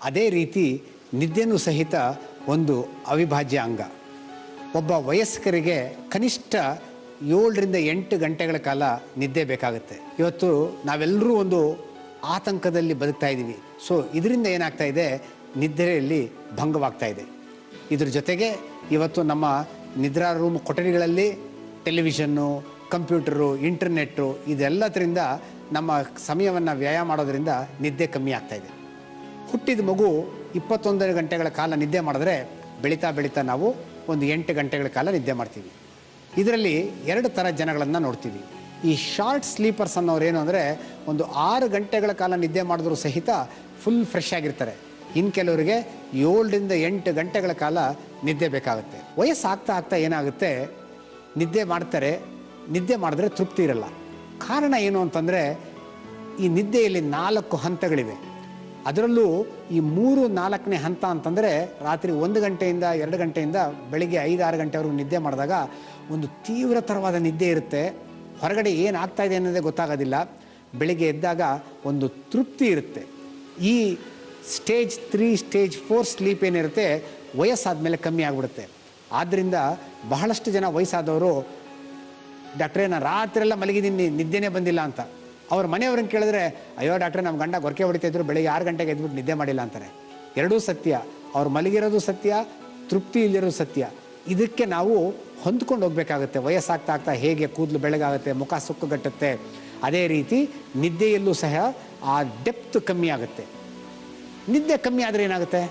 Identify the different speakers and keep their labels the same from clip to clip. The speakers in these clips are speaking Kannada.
Speaker 1: ಅದೇ ರೀತಿ ನಿದ್ದೆನೂ ಸಹಿತ ಒಂದು ಅವಿಭಾಜ್ಯ ಅಂಗ. ಒಬ್ಬ ವಯಸ್ಕರಿಗೆ ಕನಿಷ್ಠ 7ರಿಂದ 8 ಗಂಟೆಗಳ ಕಾಲ ನಿದ್ದೆ ಬೇಕಾಗುತ್ತೆ. ಇವತ್ತು ನಾವೆಲ್ಲರೂ ಒಂದು ಆತಂಕದಲ್ಲಿ ಬದುಕ್ತಾ ಇದ್ದೀವಿ. ಸೊ ಇದರಿಂದ ಏನಾಗ್ತಾ ಇದೆ, ನಿದ್ರೆಯಲ್ಲಿ ಭಂಗವಾಗ್ತಾ ಇದೆ. ಇದ್ರ ಜೊತೆಗೆ ಇವತ್ತು ನಮ್ಮ ನಿದ್ರಾ ರೂಮ್ ಕೊಠಡಿಗಳಲ್ಲಿ ಟೆಲಿವಿಷನ್ನು, ಕಂಪ್ಯೂಟರು, ಇಂಟರ್ನೆಟ್ಟು ಇದೆಲ್ಲದರಿಂದ ನಮ್ಮ ಸಮಯವನ್ನು ವ್ಯಯ ಮಾಡೋದ್ರಿಂದ ನಿದ್ದೆ ಕಮ್ಮಿ ಆಗ್ತಾ ಇದೆ. ಹುಟ್ಟಿದ ಮಗು 21 ಗಂಟೆಗಳ ಕಾಲ ನಿದ್ದೆ ಮಾಡಿದ್ರೆ ಬೆಳೀತಾ ಬೆಳೀತಾ ನಾವು ಒಂದು 8 ಗಂಟೆಗಳ ಕಾಲ ನಿದ್ದೆ ಮಾಡ್ತೀವಿ. ಇದರಲ್ಲಿ 2 ಥರ ಜನಗಳನ್ನು ನೋಡ್ತೀವಿ. ಈ ಶಾರ್ಟ್ ಸ್ಲೀಪರ್ಸ್ ಅನ್ನೋರು ಏನು ಅಂದರೆ ಒಂದು 6 ಗಂಟೆಗಳ ಕಾಲ ನಿದ್ದೆ ಮಾಡಿದ್ರೂ ಸಹಿತ ಫುಲ್ ಫ್ರೆಶ್ ಆಗಿರ್ತಾರೆ. ಇನ್ನು ಕೆಲವರಿಗೆ 7ರಿಂದ 8 ಗಂಟೆಗಳ ಕಾಲ ನಿದ್ದೆ ಬೇಕಾಗುತ್ತೆ. ವಯಸ್ಸಾಗ್ತಾ ಆಗ್ತಾ ಏನಾಗುತ್ತೆ, ನಿದ್ದೆ ಮಾಡ್ತಾರೆ, ನಿದ್ದೆ ಮಾಡಿದ್ರೆ ತೃಪ್ತಿ ಇರಲ್ಲ. ಕಾರಣ ಏನು ಅಂತಂದರೆ ಈ ನಿದ್ದೆಯಲ್ಲಿ 4 ಹಂತಗಳಿವೆ. ಅದರಲ್ಲೂ ಈ 3-4ನೇ ಹಂತ ಅಂತಂದರೆ ರಾತ್ರಿ 1 ಗಂಟೆಯಿಂದ 2 ಗಂಟೆಯಿಂದ ಬೆಳಿಗ್ಗೆ 5-6 ಗಂಟೆವರೆಗೂ ನಿದ್ದೆ ಮಾಡಿದಾಗ ಒಂದು ತೀವ್ರತರವಾದ ನಿದ್ದೆ ಇರುತ್ತೆ. ಹೊರಗಡೆ ಏನಾಗ್ತಾ ಇದೆ ಅನ್ನೋದೇ ಗೊತ್ತಾಗೋದಿಲ್ಲ. ಬೆಳಿಗ್ಗೆ ಎದ್ದಾಗ ಒಂದು ತೃಪ್ತಿ ಇರುತ್ತೆ. ಈ ಸ್ಟೇಜ್ 3, ಸ್ಟೇಜ್ 4 ಸ್ಲೀಪ್ ಏನಿರುತ್ತೆ ವಯಸ್ಸಾದ ಮೇಲೆ ಕಮ್ಮಿ ಆಗಿಬಿಡುತ್ತೆ. ಆದ್ದರಿಂದ ಬಹಳಷ್ಟು ಜನ ವಯಸ್ಸಾದವರು, ಡಾಕ್ಟ್ರೇ ನಾನು ರಾತ್ರಿ ಎಲ್ಲ ಮಲಗಿದ್ದೀನಿ, ನಿದ್ದೆನೇ ಬಂದಿಲ್ಲ ಅಂತ. ಅವ್ರ ಮನೆಯವ್ರನ್ನ ಕೇಳಿದ್ರೆ, ಅಯ್ಯೋ ಡಾಕ್ಟ್ರೆ ನಮ್ಮ ಗಂಡ ಗೊರಕೆ ಹೊಡಿತಾಯಿದ್ರು, ಬೆಳಿಗ್ಗೆ 6 ಗಂಟೆಗೆ ಎದ್ಬಿಟ್ಟು ನಿದ್ದೆ ಮಾಡಿಲ್ಲ ಅಂತಾರೆ. ಎರಡೂ ಸತ್ಯ. ಅವ್ರು ಮಲಗಿರೋದು ಸತ್ಯ, ತೃಪ್ತಿ ಇಲ್ಲಿರೋದು ಸತ್ಯ. ಇದಕ್ಕೆ ನಾವು ಹೊಂದ್ಕೊಂಡು ಹೋಗ್ಬೇಕಾಗುತ್ತೆ. ವಯಸ್ಸಾಗ್ತಾ ಆಗ್ತಾ ಹೇಗೆ ಕೂದಲು ಬೆಳಗಾಗುತ್ತೆ, ಮುಖ ಸುಕ್ಕುಗಟ್ಟುತ್ತೆ, ಅದೇ ರೀತಿ ನಿದ್ದೆಯಲ್ಲೂ ಸಹ ಆ ಡೆಪ್ತ್ ಕಮ್ಮಿ ಆಗುತ್ತೆ. ನಿದ್ದೆ ಕಮ್ಮಿ ಆದರೆ ಏನಾಗುತ್ತೆ,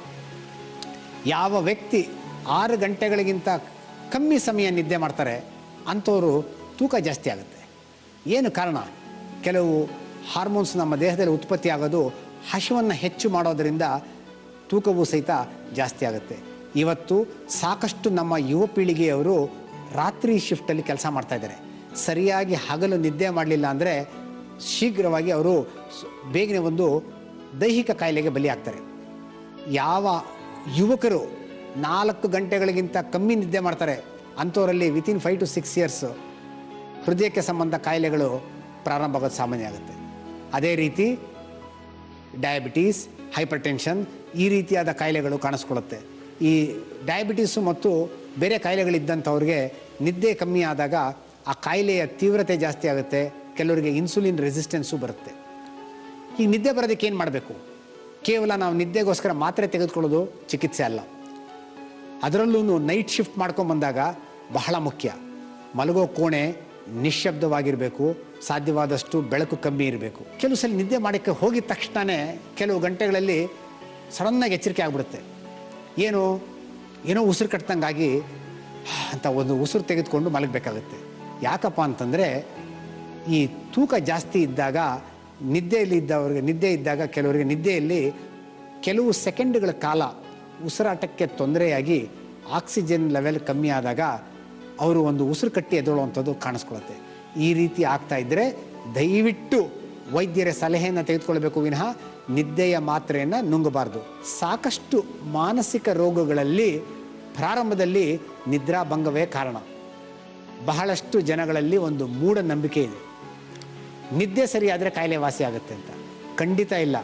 Speaker 1: ಯಾವ ವ್ಯಕ್ತಿ 6 ಗಂಟೆಗಳಿಗಿಂತ ಕಮ್ಮಿ ಸಮಯ ನಿದ್ದೆ ಮಾಡ್ತಾರೆ ಅಂಥವರು ತೂಕ ಜಾಸ್ತಿ ಆಗುತ್ತೆ. ಏನು ಕಾರಣ? ಕೆಲವು ಹಾರ್ಮೋನ್ಸ್ ನಮ್ಮ ದೇಹದಲ್ಲಿ ಉತ್ಪತ್ತಿ ಆಗೋದು ಹಸಿವನ್ನು ಹೆಚ್ಚು ಮಾಡೋದರಿಂದ ತೂಕವೂ ಸಹಿತ ಜಾಸ್ತಿ ಆಗುತ್ತೆ. ಇವತ್ತು ಸಾಕಷ್ಟು ನಮ್ಮ ಯುವ ಪೀಳಿಗೆಯವರು ರಾತ್ರಿ ಶಿಫ್ಟಲ್ಲಿ ಕೆಲಸ ಮಾಡ್ತಾಯಿದ್ದಾರೆ. ಸರಿಯಾಗಿ ಹಗಲು ನಿದ್ದೆ ಮಾಡಲಿಲ್ಲ ಅಂದರೆ ಶೀಘ್ರವಾಗಿ ಅವರು ಬೇಗನೆ ಒಂದು ದೈಹಿಕ ಕಾಯಿಲೆಗೆ ಬಲಿಯಾಗ್ತಾರೆ. ಯಾವ ಯುವಕರು 4 ಗಂಟೆಗಳಿಗಿಂತ ಕಮ್ಮಿ ನಿದ್ದೆ ಮಾಡ್ತಾರೆ ಅಂಥವರಲ್ಲಿ ವಿತಿನ್ 5 to 6 years ಹೃದಯಕ್ಕೆ ಸಂಬಂಧ ಕಾಯಿಲೆಗಳು ಪ್ರಾರಂಭ ಆಗೋದು ಸಾಮಾನ್ಯ ಆಗುತ್ತೆ. ಅದೇ ರೀತಿ ಡಯಾಬಿಟೀಸ್, ಹೈಪರ್ ಟೆನ್ಷನ್ ಈ ರೀತಿಯಾದ ಕಾಯಿಲೆಗಳು ಕಾಣಿಸ್ಕೊಳ್ಳುತ್ತೆ. ಈ ಡಯಾಬಿಟೀಸು ಮತ್ತು ಬೇರೆ ಕಾಯಿಲೆಗಳಿದ್ದಂಥವ್ರಿಗೆ ನಿದ್ದೆ ಕಮ್ಮಿ ಆದಾಗ ಆ ಕಾಯಿಲೆಯ ತೀವ್ರತೆ ಜಾಸ್ತಿ ಆಗುತ್ತೆ. ಕೆಲವರಿಗೆ ಇನ್ಸುಲಿನ್ ರೆಸಿಸ್ಟೆನ್ಸು ಬರುತ್ತೆ. ಈ ನಿದ್ದೆ ಬರೋದಕ್ಕೆ ಏನು ಮಾಡಬೇಕು? ಕೇವಲ ನಾವು ನಿದ್ದೆಗೋಸ್ಕರ ಮಾತ್ರೆ ತೆಗೆದುಕೊಳ್ಳೋದು ಚಿಕಿತ್ಸೆ ಅಲ್ಲ. ಅದರಲ್ಲೂ ನೈಟ್ ಶಿಫ್ಟ್ ಮಾಡ್ಕೊಂಬಂದಾಗ ಬಹಳ ಮುಖ್ಯ. ಮಲಗೋ ಕೋಣೆ ನಿಶ್ಶಬ್ದವಾಗಿರಬೇಕು, ಸಾಧ್ಯವಾದಷ್ಟು ಬೆಳಕು ಕಮ್ಮಿ ಇರಬೇಕು. ಕೆಲವು ಸಲ ನಿದ್ದೆ ಮಾಡೋಕ್ಕೆ ಹೋಗಿದ ತಕ್ಷಣವೇ ಕೆಲವು ಗಂಟೆಗಳಲ್ಲಿ ಸಡನ್ನಾಗಿ ಎಚ್ಚರಿಕೆ ಆಗಿಬಿಡುತ್ತೆ. ಏನೋ ಉಸಿರು ಕಟ್ಟಿದಂಗಾಗಿ ಅಂತ ಒಂದು ಉಸಿರು ತೆಗೆದುಕೊಂಡು ಮಲಗಬೇಕಾಗುತ್ತೆ. ಯಾಕಪ್ಪ ಅಂತಂದರೆ ಈ ತೂಕ ಜಾಸ್ತಿ ಇದ್ದಾಗ ನಿದ್ದೆ ಇದ್ದಾಗ ಕೆಲವರಿಗೆ ನಿದ್ದೆಯಲ್ಲಿ ಕೆಲವು ಸೆಕೆಂಡ್ಗಳ ಕಾಲ ಉಸಿರಾಟಕ್ಕೆ ತೊಂದರೆಯಾಗಿ ಆಕ್ಸಿಜನ್ ಲೆವೆಲ್ ಕಮ್ಮಿ ಆದಾಗ ಅವರು ಒಂದು ಉಸಿರು ಕಟ್ಟಿ ಎದ್ದೇಳುವಂಥದ್ದು ಕಾಣಿಸ್ಕೊಳುತ್ತೆ. ಈ ರೀತಿ ಆಗ್ತಾ ಇದ್ದರೆ ದಯವಿಟ್ಟು ವೈದ್ಯರ ಸಲಹೆಯನ್ನು ತೆಗೆದುಕೊಳ್ಬೇಕು ವಿನಃ ನಿದ್ದೆಯ ಮಾತ್ರೆಯನ್ನು ನುಂಗಬಾರ್ದು. ಸಾಕಷ್ಟು ಮಾನಸಿಕ ರೋಗಗಳಲ್ಲಿ ಪ್ರಾರಂಭದಲ್ಲಿ ನಿದ್ರಾಭಂಗವೇ ಕಾರಣ. ಬಹಳಷ್ಟು ಜನಗಳಲ್ಲಿ ಒಂದು ಮೂಢನಂಬಿಕೆ ಇದೆ, ನಿದ್ದೆ ಸರಿಯಾದರೆ ಕಾಯಿಲೆ ವಾಸಿ ಆಗುತ್ತೆ ಅಂತ. ಖಂಡಿತ ಇಲ್ಲ.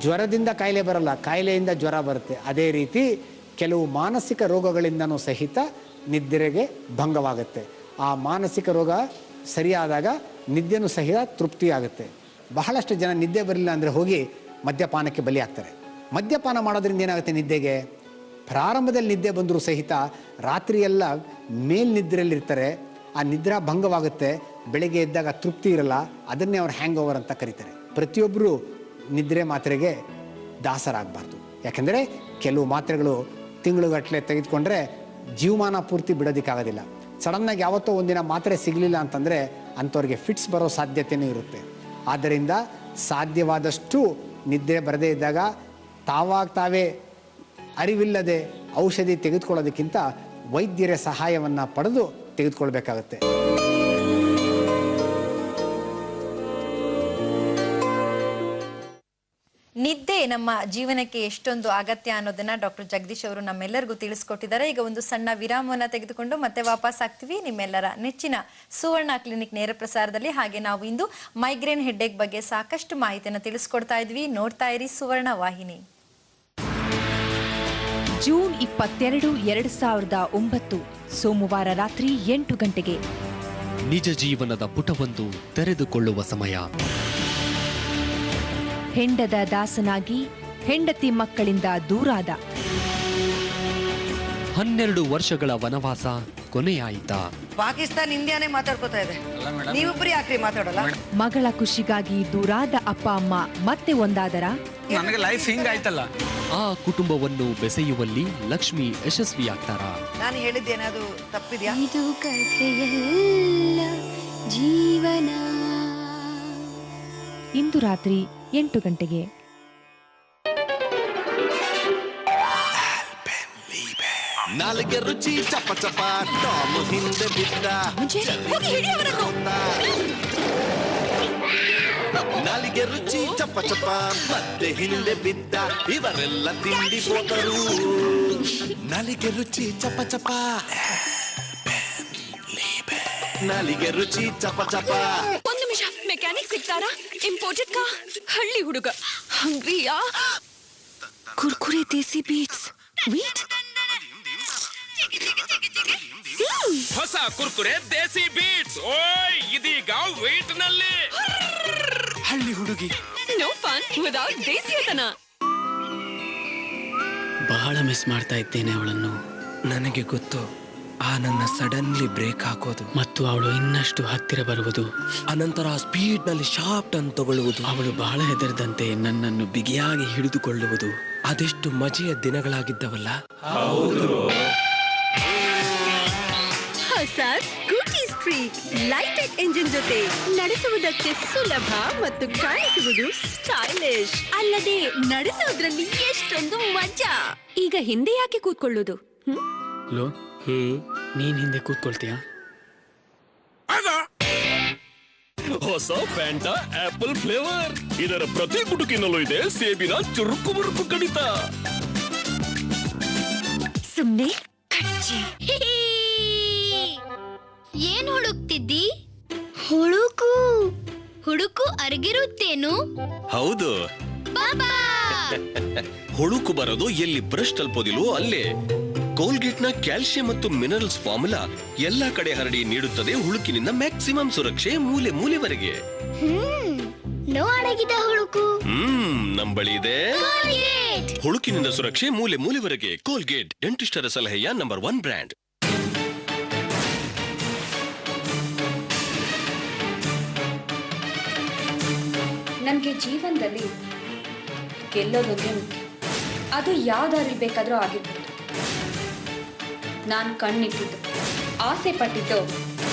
Speaker 1: ಜ್ವರದಿಂದ ಕಾಯಿಲೆ ಬರಲ್ಲ, ಕಾಯಿಲೆಯಿಂದ ಜ್ವರ ಬರುತ್ತೆ. ಅದೇ ರೀತಿ ಕೆಲವು ಮಾನಸಿಕ ರೋಗಗಳಿಂದನೂ ಸಹಿತ ನಿದ್ರೆಗೆ ಭಂಗವಾಗುತ್ತೆ. ಆ ಮಾನಸಿಕ ರೋಗ ಸರಿಯಾದಾಗ ನಿದ್ದೆನೂ ಸಹಿತ ತೃಪ್ತಿ ಆಗುತ್ತೆ. ಬಹಳಷ್ಟು ಜನ ನಿದ್ದೆ ಬರಲಿಲ್ಲ ಅಂದರೆ ಹೋಗಿ ಮದ್ಯಪಾನಕ್ಕೆ ಬಲಿಯಾಗ್ತಾರೆ. ಮದ್ಯಪಾನ ಮಾಡೋದ್ರಿಂದ ಏನಾಗುತ್ತೆ, ನಿದ್ದೆಗೆ ಪ್ರಾರಂಭದಲ್ಲಿ ನಿದ್ದೆ ಬಂದರೂ ಸಹಿತ ರಾತ್ರಿಯೆಲ್ಲ ಮೇಲ್ನಿದ್ರೆಯಲ್ಲಿರ್ತಾರೆ. ಆ ನಿದ್ರಾ ಭಂಗವಾಗುತ್ತೆ. ಬೆಳಗ್ಗೆ ಎದ್ದಾಗ ತೃಪ್ತಿ ಇರಲ್ಲ. ಅದನ್ನೇ ಅವ್ರು ಹ್ಯಾಂಗ್ ಓವರ್ ಅಂತ ಕರೀತಾರೆ. ಪ್ರತಿಯೊಬ್ಬರು ನಿದ್ರೆ ಮಾತ್ರೆಗೆ ದಾಸರಾಗಬಾರ್ದು. ಯಾಕೆಂದರೆ ಕೆಲವು ಮಾತ್ರೆಗಳು ತಿಂಗಳುಗಟ್ಟಲೆ ತೆಗೆದುಕೊಂಡ್ರೆ ಜೀವಮಾನ ಪೂರ್ತಿ ಬಿಡೋದಕ್ಕಾಗೋದಿಲ್ಲ. ಸಡನ್ನಾಗಿ ಯಾವತ್ತೋ ಒಂದಿನ ಮಾತ್ರೆ ಸಿಗಲಿಲ್ಲ ಅಂತಂದರೆ ಅಂಥವ್ರಿಗೆ ಫಿಟ್ಸ್ ಬರೋ ಸಾಧ್ಯತೆಯೂ ಇರುತ್ತೆ. ಆದ್ದರಿಂದ ಸಾಧ್ಯವಾದಷ್ಟು ನಿದ್ರೆ ಬರದೇ ಇದ್ದಾಗ ತಾವೇ ಅರಿವಿಲ್ಲದೆ ಔಷಧಿ ತೆಗೆದುಕೊಳ್ಳೋದಕ್ಕಿಂತ ವೈದ್ಯರ ಸಹಾಯವನ್ನು ಪಡೆದು ತೆಗೆದುಕೊಳ್ಬೇಕಾಗತ್ತೆ.
Speaker 2: ನಿದ್ದೆ ನಮ್ಮ ಜೀವನಕ್ಕೆ ಎಷ್ಟೊಂದು ಅಗತ್ಯ ಅನ್ನೋದನ್ನ ಡಾಕ್ಟರ್ ಜಗದೀಶ್ ಅವರು ನಮ್ಮೆಲ್ಲರಿಗೂ ತಿಳಿಸ್ಕೊಟ್ಟಿದ್ದಾರೆ. ಈಗ ಒಂದು ಸಣ್ಣ ವಿರಾಮವನ್ನ ತೆಗೆದುಕೊಂಡು ಮತ್ತೆ ವಾಪಸ್ ಆಗ್ತೀವಿ ನಿಮ್ಮೆಲ್ಲರ ನೆಚ್ಚಿನ ಸುವರ್ಣ ಕ್ಲಿನಿಕ್ ನೇರ ಪ್ರಸಾರದಲ್ಲಿ. ಹಾಗೆ ನಾವು ಇಂದು ಮೈಗ್ರೇನ್ ಹೆಡ್ಡೇಕ್ ಬಗ್ಗೆ ಸಾಕಷ್ಟು ಮಾಹಿತಿಯನ್ನು ತಿಳಿಸ್ಕೊಡ್ತಾ ಇದ್ವಿ. ನೋಡ್ತಾ ಇರಿ ಸುವರ್ಣ ವಾಹಿನಿ.
Speaker 3: ಜೂನ್ 22, 2009 ಸೋಮವಾರ ರಾತ್ರಿ 8 ಗಂಟೆಗೆ.
Speaker 4: ನಿಜ ಜೀವನದ ಪುಟವೊಂದು ತೆರೆದುಕೊಳ್ಳುವ ಸಮಯ.
Speaker 3: ಹೆಂಡದ ದಾಸನಾಗಿ ಹೆಂಡತಿ ಮಕ್ಕಳಿಂದ ದೂರಾದ.
Speaker 4: 12 ವರ್ಷಗಳ ವನವಾಸ ಕೊನೆಯಾಯಿತಾ?
Speaker 5: ಪಾಕಿಸ್ತಾನ ಇಂಡಿಯಾನೇ ಮಾತಾಡ್ಕೋತಾ ಇದೆ, ನೀವಿಬ್ಬರು ಯಾಕ್ರಿ ಮಾತಾಡಲ್ಲ?
Speaker 3: ಮಗಳ ಖುಷಿಗಾಗಿ ದೂರಾದ ಅಪ್ಪ ಅಮ್ಮ ಮತ್ತೆ ಒಂದಾದರ.
Speaker 6: ನನಗೆ ಲೈಫ್ ಹಿಂಗಾಯ್ತಲ್ಲ.
Speaker 4: ಆ ಕುಟುಂಬವನ್ನು ಬೆಸೆಯುವಲ್ಲಿ ಲಕ್ಷ್ಮಿ ಯಶಸ್ವಿಯಾಗ್ತಾರ?
Speaker 5: ನಾನು ಹೇಳಿದ್ದೇನಾದ್ರು ತಪ್ಪಿದ್ಯಾ?
Speaker 7: ಇದು ಕಥೆಯಲ್ಲ ಜೀವನ.
Speaker 3: ಇಂದು ರಾತ್ರಿ 8 ಗಂಟೆಗೆ.
Speaker 8: ನಾಲಿಗೆ ರುಚಿ ಚಪ ಚಪ ಟಾಮ್ ಹಿಂದೆ ಬಿದ್ದ. ನಾಲಿಗೆ ರುಚಿ ಚಪ ಚಪ ಮತ್ತೆ ಹಿಂದೆ ಬಿದ್ದ. ಇವರೆಲ್ಲ ತಿಂಡಿ ಹೋದರು. ನಾಲಿಗೆ ರುಚಿ ಚಪ ಚಪ, ನಾಲಿಗೆ ರುಚಿ ಚಪ ಚಪ.
Speaker 7: ಒಂದು ನಿಮಿಷ, ಮೆಕ್ಯಾನಿಕ್ ಸಿಗ್ತಾರಾ? ಇಂಪೋರ್ಟೆಡ್ ಕಾ, ಹಳ್ಳಿ ಹುಡುಗ, ಹಂಗ್ರಿಯಾ? ಕುರ್ಕುರೆ ದೇಸಿ ಬೀಟ್ಸ್, ವೀಟ್
Speaker 6: ಹೊಸ ಕುರ್ಕುರೆ ದೇಸಿ ಬೀಟ್ಸ್. ಓಯ್, ಇದೀಗ ವೀಟ್ ನಲ್ಲಿ. ಹಳ್ಳಿ ಹುಡುಗಿ.
Speaker 7: ನೋ ಫನ್ ವಿದೌಟ್ ದೇಸಿಯತನ.
Speaker 9: ಬಹಳ ಮಿಸ್ ಮಾಡ್ತಾ ಇದ್ದೇನೆ ಅವಳನ್ನು.
Speaker 10: ನನಗೆ ಗೊತ್ತು, ಆ ನನ್ನ ಸಡನ್ಲಿ ಬ್ರೇಕ್ ಹಾಕೋದು
Speaker 9: ಮತ್ತು ಅವಳು ಇನ್ನಷ್ಟು ಹತ್ತಿರ ಬರುವುದು,
Speaker 10: ಅನಂತರ ಸ್ಪೀಡ್ ನಲ್ಲಿ ಶಾರ್ಪ್ ಟರ್ನ್ ತಗೊಳ್ಳುವುದು,
Speaker 9: ಅವಳು ಬಹಳ ಹೆದರದಂತೆ ನನ್ನನ್ನು ಬಿಗಿಯಾಗಿ ಹಿಡಿದುಕೊಳ್ಳುವುದು.
Speaker 10: ಅದೆಷ್ಟು ಮಜೆಯ ದಿನಗಳಾಗಿದ್ದವಲ್ಲ.
Speaker 7: ಹೊಸ ಸ್ಕೂಟಿ ಸ್ಟ್ರೀಟ್ ಲೈಟೆಕ್ ಎಂಜಿನ್ ಜೊತೆ ನಡೆಸುವುದಕ್ಕೆ ಸುಲಭ ಮತ್ತು ಕಾಣಿಸುವುದು ಸ್ಟೈಲಿಶ್. ಅಲ್ಲದೆ ನಡೆಸುವುದರಲ್ಲಿ ಎಷ್ಟೊಂದು ಮಜಾ. ಈಗ ಹಿಂದೆ ಯಾಕೆ ಕೂತ್ಕೊಳ್ಳುವುದು?
Speaker 9: ಲೋ, ನೀನ್ ಹಿಂದೆ ಕೂತ್ಕೊಳ್ತೀಯಾ?
Speaker 6: ಹೊಸ ಫ್ಯಾಂಟಾ ಆಪಲ್ ಫ್ಲೇವರ್. ಇದರ ಪ್ರತಿ ಗುಡುಕಿನಲ್ಲೂ ಇದೆ ಸೇಬಿನ ಚುರುಕು ಮುರುಕು ಕಡಿತ.
Speaker 7: ಸುಮ್ನೆ
Speaker 11: ಏನ್ ಹುಡುಕ್ತಿದ್ದಿ? ಹುಡುಕು ಹುಡುಕು ಅರಗಿರುತ್ತೇನು?
Speaker 8: ಹೌದು,
Speaker 11: ಬಾಬಾ
Speaker 8: ಹುಳುಕು ಬರೋದು ಎಲ್ಲಿ ಬ್ರಷ್ ತಲುಪೋದಿಲ್ವೋ ಅಲ್ಲೇ. ಕೋಲ್ಗೇಟ್ ನ ಕ್ಯಾಲ್ಸಿಯಂ ಮತ್ತು ಮಿನರಲ್ಸ್ ಫಾರ್ಮುಲಾ ಎಲ್ಲಾ ಕಡೆ ಹರಡಿ ನೀಡುತ್ತದೆ ಹುಳುಕಿನಿಂದ ಮ್ಯಾಕ್ಸಿಮಮ್ ಸುರಕ್ಷೆ ಮೂಲೆ ಮೂಲೆವರೆಗೆ.
Speaker 11: ನೋ ಅಡಗಿದ ಹುಡುಕು
Speaker 8: ನಂಬಳಿ ಇದೆ. ಹುಳುಕಿನಿಂದ ಸುರಕ್ಷೆ ಮೂಲೆ ಮೂಲೆವರೆಗೆ. ಕೋಲ್ಗೇಟ್, ಡೆಂಟಿಸ್ಟರ ಸಲಹೆಯ ನಂಬರ್ 1 ಬ್ರ್ಯಾಂಡ್.
Speaker 12: ನನಗೆ ಜೀವನದಲ್ಲಿ ಗೆಲ್ಲೋದೊಂದೇ ಮುಖ್ಯ. ಅದು ಯಾವ್ದಾದ್ರು ಬೇಕಾದರೂ ಆಗಿರ್ಬೋದು. ನಾನು ಕಣ್ಣಿಟ್ಟಿದ್ದು, ಆಸೆ ಪಟ್ಟಿದ್ದು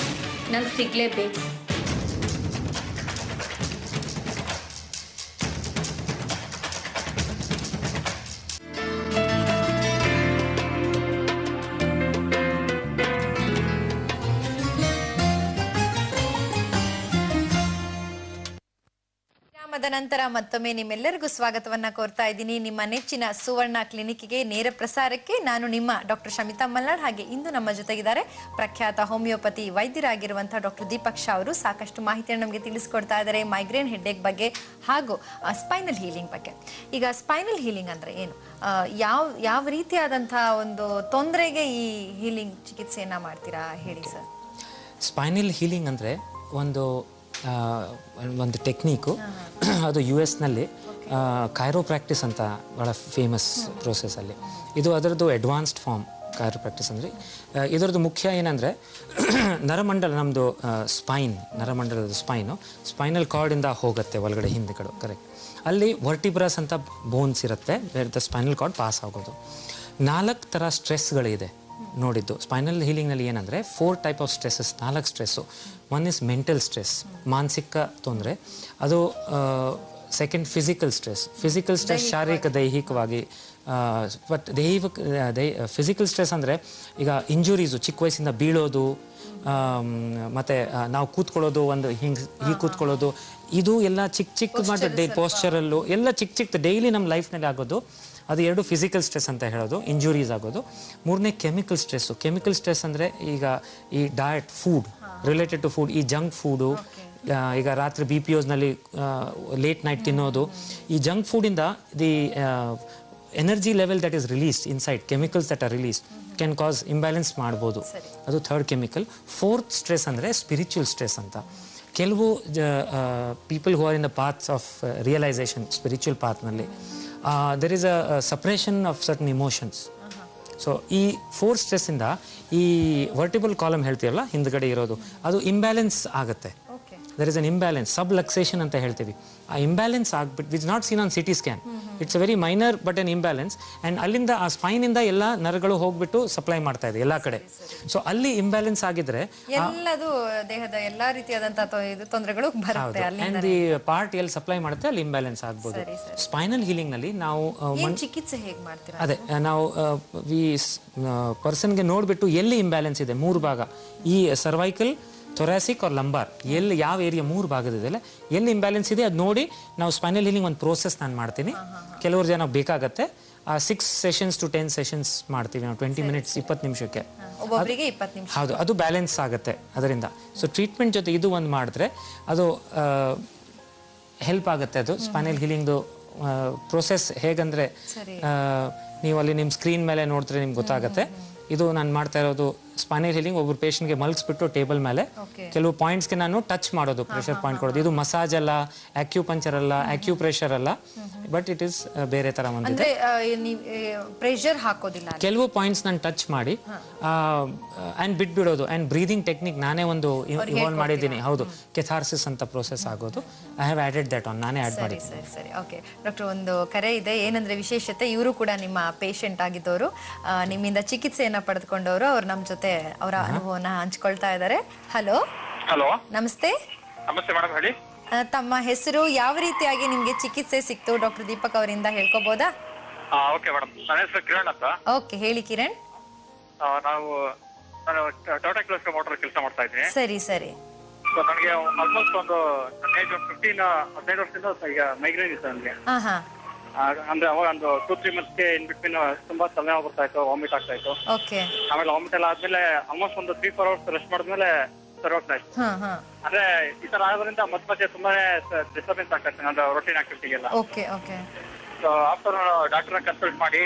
Speaker 12: ನಂಗೆ ಸಿಗ್ಲೇಬೇಕು.
Speaker 2: ನಂತರ ಮತ್ತೊಮ್ಮೆ ನಿಮ್ಮೆಲ್ಲರಿಗೂ ಸ್ವಾಗತವನ್ನ ಕೋರ್ತಾ ಇದ್ದೀನಿ ನಿಮ್ಮ ನೆಚ್ಚಿನ ಸುವರ್ಣ ಕ್ಲಿನಿಕ್ಗೆ ನೇರ ಪ್ರಸಾರಕ್ಕೆ. ನಾನು ನಿಮ್ಮ ಡಾಕ್ಟರ್ ಶಮಿತಾ ಮಲ್ನಾಡ್. ಹಾಗೆ ಇಂದು ನಮ್ಮ ಜೊತೆಗಿದ್ದಾರೆ ಪ್ರಖ್ಯಾತ ಹೋಮಿಯೋಪತಿ ವೈದ್ಯರಾಗಿರುವಂತಹ ಡಾಕ್ಟರ್ ದೀಪಕ್ ಶಾ ಅವರು. ಸಾಕಷ್ಟು ಮಾಹಿತಿಯನ್ನು ನಮಗೆ ತಿಳಿಸ್ಕೊಡ್ತಾ ಇದ್ದಾರೆ ಮೈಗ್ರೇನ್ ಹೆಡ್ಏಕ್ ಬಗ್ಗೆ ಹಾಗೂ ಸ್ಪೈನಲ್ ಹೀಲಿಂಗ್ ಬಗ್ಗೆ. ಈಗ ಸ್ಪೈನಲ್ ಹೀಲಿಂಗ್ ಅಂದ್ರೆ ಏನು, ಯಾವ ರೀತಿಯಾದಂತಹ ಒಂದು ತೊಂದರೆಗೆ ಈ ಹೀಲಿಂಗ್ ಚಿಕಿತ್ಸೆಯನ್ನ ಮಾಡ್ತೀರಾ ಹೇಳಿ ಸರ್?
Speaker 13: ಸ್ಪೈನಲ್ ಹೀಲಿಂಗ್ ಅಂದರೆ ಒಂದು ಟೆಕ್ನಿಕು. ಅದು US-ನಲ್ಲಿ ಕೈರೋಪ್ರಾಕ್ಟಿಸ್ ಅಂತ ಭಾಳ ಫೇಮಸ್ ಪ್ರೋಸೆಸ್ಸಲ್ಲಿ. ಇದು ಅದರದ್ದು ಅಡ್ವಾನ್ಸ್ಡ್ ಫಾರ್ಮ್ ಕೈರೋಪ್ರಾಕ್ಟಿಸ್. ಅಂದರೆ ಇದರದ್ದು ಮುಖ್ಯ ಏನಂದರೆ ನರಮಂಡಲ, ನಮ್ಮದು ನರಮಂಡಲದ ಸ್ಪೈನಲ್ ಕಾರ್ಡಿಂದ ಹೋಗುತ್ತೆ ಒಳಗಡೆ ಹಿಂದೆ ಕಡೆ. ಕರೆಕ್ಟ್. ಅಲ್ಲಿ ವರ್ಟಿಬ್ರಸ್ ಅಂತ ಬೋನ್ಸ್ ಇರುತ್ತೆ, where the spinal cord pass ಆಗೋದು. 4 ಥರ ಸ್ಟ್ರೆಸ್ಗಳಿದೆ ನೋಡಿದ್ದು. ಸ್ಪೈನಲ್ ಹೀಲಿಂಗ್ನಲ್ಲಿ ಏನಂದರೆ 4 type of stresses, 4 stress. 1 is mental stress, ಮಾನಸಿಕ ತೊಂದರೆ. ಅದು ಸೆಕೆಂಡ್ ಫಿಸಿಕಲ್ ಸ್ಟ್ರೆಸ್ ಶಾರೀರಿಕ ದೈಹಿಕವಾಗಿ. ಬಟ್ ಫಿಸಿಕಲ್ ಸ್ಟ್ರೆಸ್ ಅಂದರೆ ಈಗ ಇಂಜುರೀಸು, ಚಿಕ್ಕ ವಯಸ್ಸಿಂದ ಬೀಳೋದು, ಮತ್ತು ನಾವು ಕೂತ್ಕೊಳ್ಳೋದು, ಒಂದು ಹೀಗೆ ಕೂತ್ಕೊಳ್ಳೋದು, ಇದು ಎಲ್ಲ ಚಿಕ್ಕ ಮಾಡಿ ಪೋಸ್ಚರಲ್ಲು ಎಲ್ಲ ಚಿಕ್ಕ ಡೈಲಿ ನಮ್ಮ ಲೈಫ್ನಲ್ಲಿ ಆಗೋದು. ಅದು 2 ಫಿಸಿಕಲ್ ಸ್ಟ್ರೆಸ್ ಅಂತ ಹೇಳೋದು, ಇಂಜುರೀಸ್ ಆಗೋದು. 3ನೇ ಕೆಮಿಕಲ್ ಸ್ಟ್ರೆಸ್ಸು. ಕೆಮಿಕಲ್ ಸ್ಟ್ರೆಸ್ ಅಂದರೆ ಈಗ ಈ diet, food related to food, ಈ ಜಂಕ್ ಫುಡು, ಈಗ ರಾತ್ರಿ BPOಸ್ನಲ್ಲಿ ಲೇಟ್ ನೈಟ್ ತಿನ್ನೋದು, ಈ ಜಂಕ್ ಫುಡಿಂದ energy level that is released inside, chemicals that are released can cause imbalance ಮಾಡ್ಬೋದು. ಅದು ಥರ್ಡ್ ಕೆಮಿಕಲ್. ಫೋರ್ತ್ ಸ್ಟ್ರೆಸ್ ಅಂದರೆ ಸ್ಪಿರಿಚುವಲ್ ಸ್ಟ್ರೆಸ್ ಅಂತ. ಕೆಲವು people who are in the paths of realisation, spiritual ಪಾತ್ನಲ್ಲಿ there is a suppression of certain emotions. So ಈ ಫೋರ್ತ್ ಸ್ಟ್ರೆಸ್ಸಿಂದ ಈ ವರ್ಟಿಬಲ್ ಕಾಲಮ್ ಹೇಳ್ತೀವಲ್ಲ ಹಿಂದ್ಗಡೆ ಇರೋದು, ಅದು ಇಂಬ್ಯಾಲೆನ್ಸ್ ಆಗುತ್ತೆ. ದರ್ ಇಸ್ ಅನ್ ಇಂಬ್ಯಾಲೆನ್ಸ್, ಸಬ್ಲಕ್ಸೇಷನ್ ಅಂತ ಹೇಳ್ತೀವಿ. ಆ ಇಂಬ್ಯಾಲೆನ್ಸ್ ಆಗ್ಬಿಟ್ಟು which not seen on CT scan, it's a very minor but an imbalance. And ಅಲ್ಲಿಂದ ಆ ಸ್ಪೈನಿಂದ ಎಲ್ಲ ನರಗಳು ಹೋಗ್ಬಿಟ್ಟು ಸಪ್ಲೈ ಮಾಡ್ತಾ ಇದೆ ಎಲ್ಲ ಕಡೆ. ಸೊ ಅಲ್ಲಿ ಇಂಬ್ಯಾಲೆನ್ಸ್ ಆಗಿದ್ರೆ
Speaker 2: ಎಲ್ಲದು ದೇಹದ ಎಲ್ಲಾ ರೀತಿಯಾದಂತಹ ತೊಂದರೆಗಳು ಬರುತ್ತೆ.
Speaker 13: ಆ್ಯಂಡ್ ದಿ ಪಾರ್ಟ್ ಎಲ್ಲಿ ಸಪ್ಲೈ ಮಾಡುತ್ತೆ ಅಲ್ಲಿ ಇಂಬ್ಯಾಲೆನ್ಸ್ ಆಗ್ಬೋದು. ಸ್ಪೈನಲ್ ಹೀಲಿಂಗ್ ನಲ್ಲಿ ನಾವು
Speaker 2: ಚಿಕಿತ್ಸೆ ಹೇಗೆ ಮಾಡ್ತೀರಾ?
Speaker 13: ಅದೇ ನಾವು ಪರ್ಸನ್ಗೆ ನೋಡ್ಬಿಟ್ಟು ಎಲ್ಲಿ ಇಂಬ್ಯಾಲೆನ್ಸ್ ಇದೆ, 3 ಭಾಗ, ಈ ಸರ್ವೈಕಲ್, ಥೊರಾಸಿಕ್ ಆರ್ ಲಂಬಾರ್, ಎಲ್ಲಿ ಯಾವ ಏರಿಯಾ 3 ಭಾಗದಿದೆಯಲ್ಲ ಎಲ್ಲಿ ಇಂಬ್ಯಾಲೆನ್ಸ್ ಇದೆ ಅದು ನೋಡಿ ನಾವು ಸ್ಪೈನಲ್ ಹೀಲಿಂಗ್ ಒಂದು ಪ್ರೋಸೆಸ್ ನಾನು ಮಾಡ್ತೀನಿ. ಕೆಲವರು ಜನ ಬೇಕಾಗತ್ತೆ 6 ಸೆಷನ್ಸ್ ಟು 10 ಸೆಷನ್ಸ್ ಮಾಡ್ತೀವಿ ನಾವು, 20 ಮಿನಿಟ್ಸ್ 20 ನಿಮಿಷಕ್ಕೆ.
Speaker 2: ಒಬ್ಬೊಬ್ಬರಿಗೆ 20 ನಿಮಿಷ.
Speaker 13: ಹೌದು, ಅದು ಬ್ಯಾಲೆನ್ಸ್ ಆಗುತ್ತೆ ಅದರಿಂದ. ಸೊ ಟ್ರೀಟ್ಮೆಂಟ್ ಜೊತೆ ಇದು ಒಂದು ಮಾಡಿದ್ರೆ ಅದು ಹೆಲ್ಪ್ ಆಗುತ್ತೆ. ಅದು ಸ್ಪೈನಲ್ ಹೀಲಿಂಗ್ದು ಪ್ರೋಸೆಸ್ ಹೇಗಂದ್ರೆ ನೀವು ಅಲ್ಲಿ ನಿಮ್ಮ ಸ್ಕ್ರೀನ್ ಮೇಲೆ ನೋಡಿದ್ರೆ ನಿಮ್ಗೆ ಗೊತ್ತಾಗುತ್ತೆ. ಇದು ನಾನು ಮಾಡ್ತಾ ಇರೋದು ಸ್ಪೈನಲ್ ಹೀಲಿಂಗ್. ಒಬ್ಬರು ಪೇಷಂಟ್ಗೆ ಮಲಗಿಸ್ಬಿಟ್ಟು ಟೇಬಲ್ ಮೇಲೆ ಕೆಲವು ಪಾಯಿಂಟ್ಸ್ಗೆ ನಾನು ಟಚ್ ಮಾಡೋದು, ಪ್ರೆಷರ್ ಪಾಯಿಂಟ್ ಕೊಡೋದು. ಇದು ಮಸಾಜ್ ಅಲ್ಲ, ಆಕ್ಯುಪಂಚರ್ ಅಲ್ಲ, ಆಕ್ಯುಪ್ರೆಷರ್ ಅಲ್ಲ, ಬಟ್ ಇಟ್ ಈಸ್ ಬೇರೆ ತರ ಬಂದಿದೆ.
Speaker 2: ಪ್ರೆಷರ್ ಹಾಕೋದಿಲ್ಲ, ಕೆಲವು
Speaker 13: ಪಾಯಿಂಟ್ಸ್ ನಾನು ಟಚ್ ಮಾಡಿ ಆ್ಯಂಡ್ ಬಿಟ್ಬಿಡೋದು. ಆ್ಯಂಡ್ ಬ್ರೀದಿಂಗ್ ಟೆಕ್ನಿಕ್ ನಾನೇ ಒಂದು ಇವಾಲ್ವ್ ಮಾಡಿದ್ದೀನಿ. ಹೌದು, ಕೆಥಾರ್ಸಿಸ್ ಅಂತ ಪ್ರೋಸೆಸ್ ಆಗೋದು. I have added that on, ನಾನೇ ಆಡ್ ಮಾಡಿ.
Speaker 2: ಸರಿ, ಓಕೆ ಡಾಕ್ಟರ್, ಒಂದು ಕರೆ ಇದೆ. ಏನಂದ್ರೆ ವಿಶೇಷತೆ, ಇವರು ಕೂಡ ನಿಮ್ಮ ಪೇಷಂಟ್ ಆಗಿದ್ದವರು, ನಿಮ್ಮಿಂದ ಚಿಕಿತ್ಸೆಯನ್ನ ಪಡೆದುಕೊಂಡವರು. ಅವ್ರು ನಮ್ಮ ಜೊತೆ ಅವರ ಅನುಭವನ ಹಂಚ್ಕೊಳ್ತಾ ಇದ್ದಾರೆ. ಹಲೋ.
Speaker 14: ಹಲೋ,
Speaker 2: ನಮಸ್ತೆ.
Speaker 14: ನಮಸ್ತೆ ಮೇಡಮ್, ಹೇಳಿ.
Speaker 2: ತಮ್ಮ ಹೆಸರು, ಯಾವ ರೀತಿಯಾಗಿ ನಿಮ್ಗೆ ಚಿಕಿತ್ಸೆ ಸಿಕ್ತು ಡಾಕ್ಟರ್ ದೀಪಕ್ ಅವರಿಂದ ಹೇಳ್ಕೋಬಹುದಾ?
Speaker 14: ಓಕೆ ಮೇಡಮ್, ನನ್ನ ಹೆಸರು ಕಿರಣ್ ಅಂತ.
Speaker 2: ಓಕೆ, ಹೇಳಿ ಕಿರಣ್.
Speaker 14: ನಾನು ಟಾಟಾ ಕ್ಲಾಸ್ ಮೋಟರ್ ಕೆಲಸ ಮಾಡ್ತಾ ಇದ್ದೀನಿ.
Speaker 2: ಸರಿ ಸರಿ.
Speaker 14: ಸೊ ನನಗೆ ಆಲ್ಮೋಸ್ಟ್ ಒಂದು 15 ವರ್ಷದಿಂದ ಈಗ ಮೈಗ್ರೇನ್ ಇತ್ತು ನನಗೆ. ಅಂದ್ರೆ ಅವಾಗ ಒಂದು 2-3 ಮಂತ್ಸ್ಗೆ ಇನ್ ಬಿಟ್ವೀನ್ ತುಂಬಾ ತಲೆನೋವು ಬರ್ತಾ ಇತ್ತು, ವಾಮಿಟ್ ಆಗ್ತಾ ಇತ್ತು. ಆಮೇಲೆ ವಾಮಿಟ್ ಎಲ್ಲ ಆದ್ಮೇಲೆ ಆಲ್ಮೋಸ್ಟ್ ಒಂದು 3-4 ಅವರ್ಸ್ ರೆಸ್ಟ್ ಮಾಡಿದ್ಮೇಲೆ ಸರಿ ಹೋಗ್ತಾ ಇತ್ತು. ಅಂದ್ರೆ ಈ ತರ ಆಗೋದ್ರಿಂದ ಮತ್ತೆ ತುಂಬಾನೇ ಡಿಸ್ಟರ್ಬೆನ್ಸ್ ಆಗ್ತಾ ಇತ್ತು ನನ್ನ ರೊಟೀನ್ ಆಕ್ಟಿವಿಟಿಗೆಲ್ಲ. ಸೊ ಆಫ್ಟರ್ ಡಾಕ್ಟರ್ನ ಕನ್ಸಲ್ಟ್ ಮಾಡಿ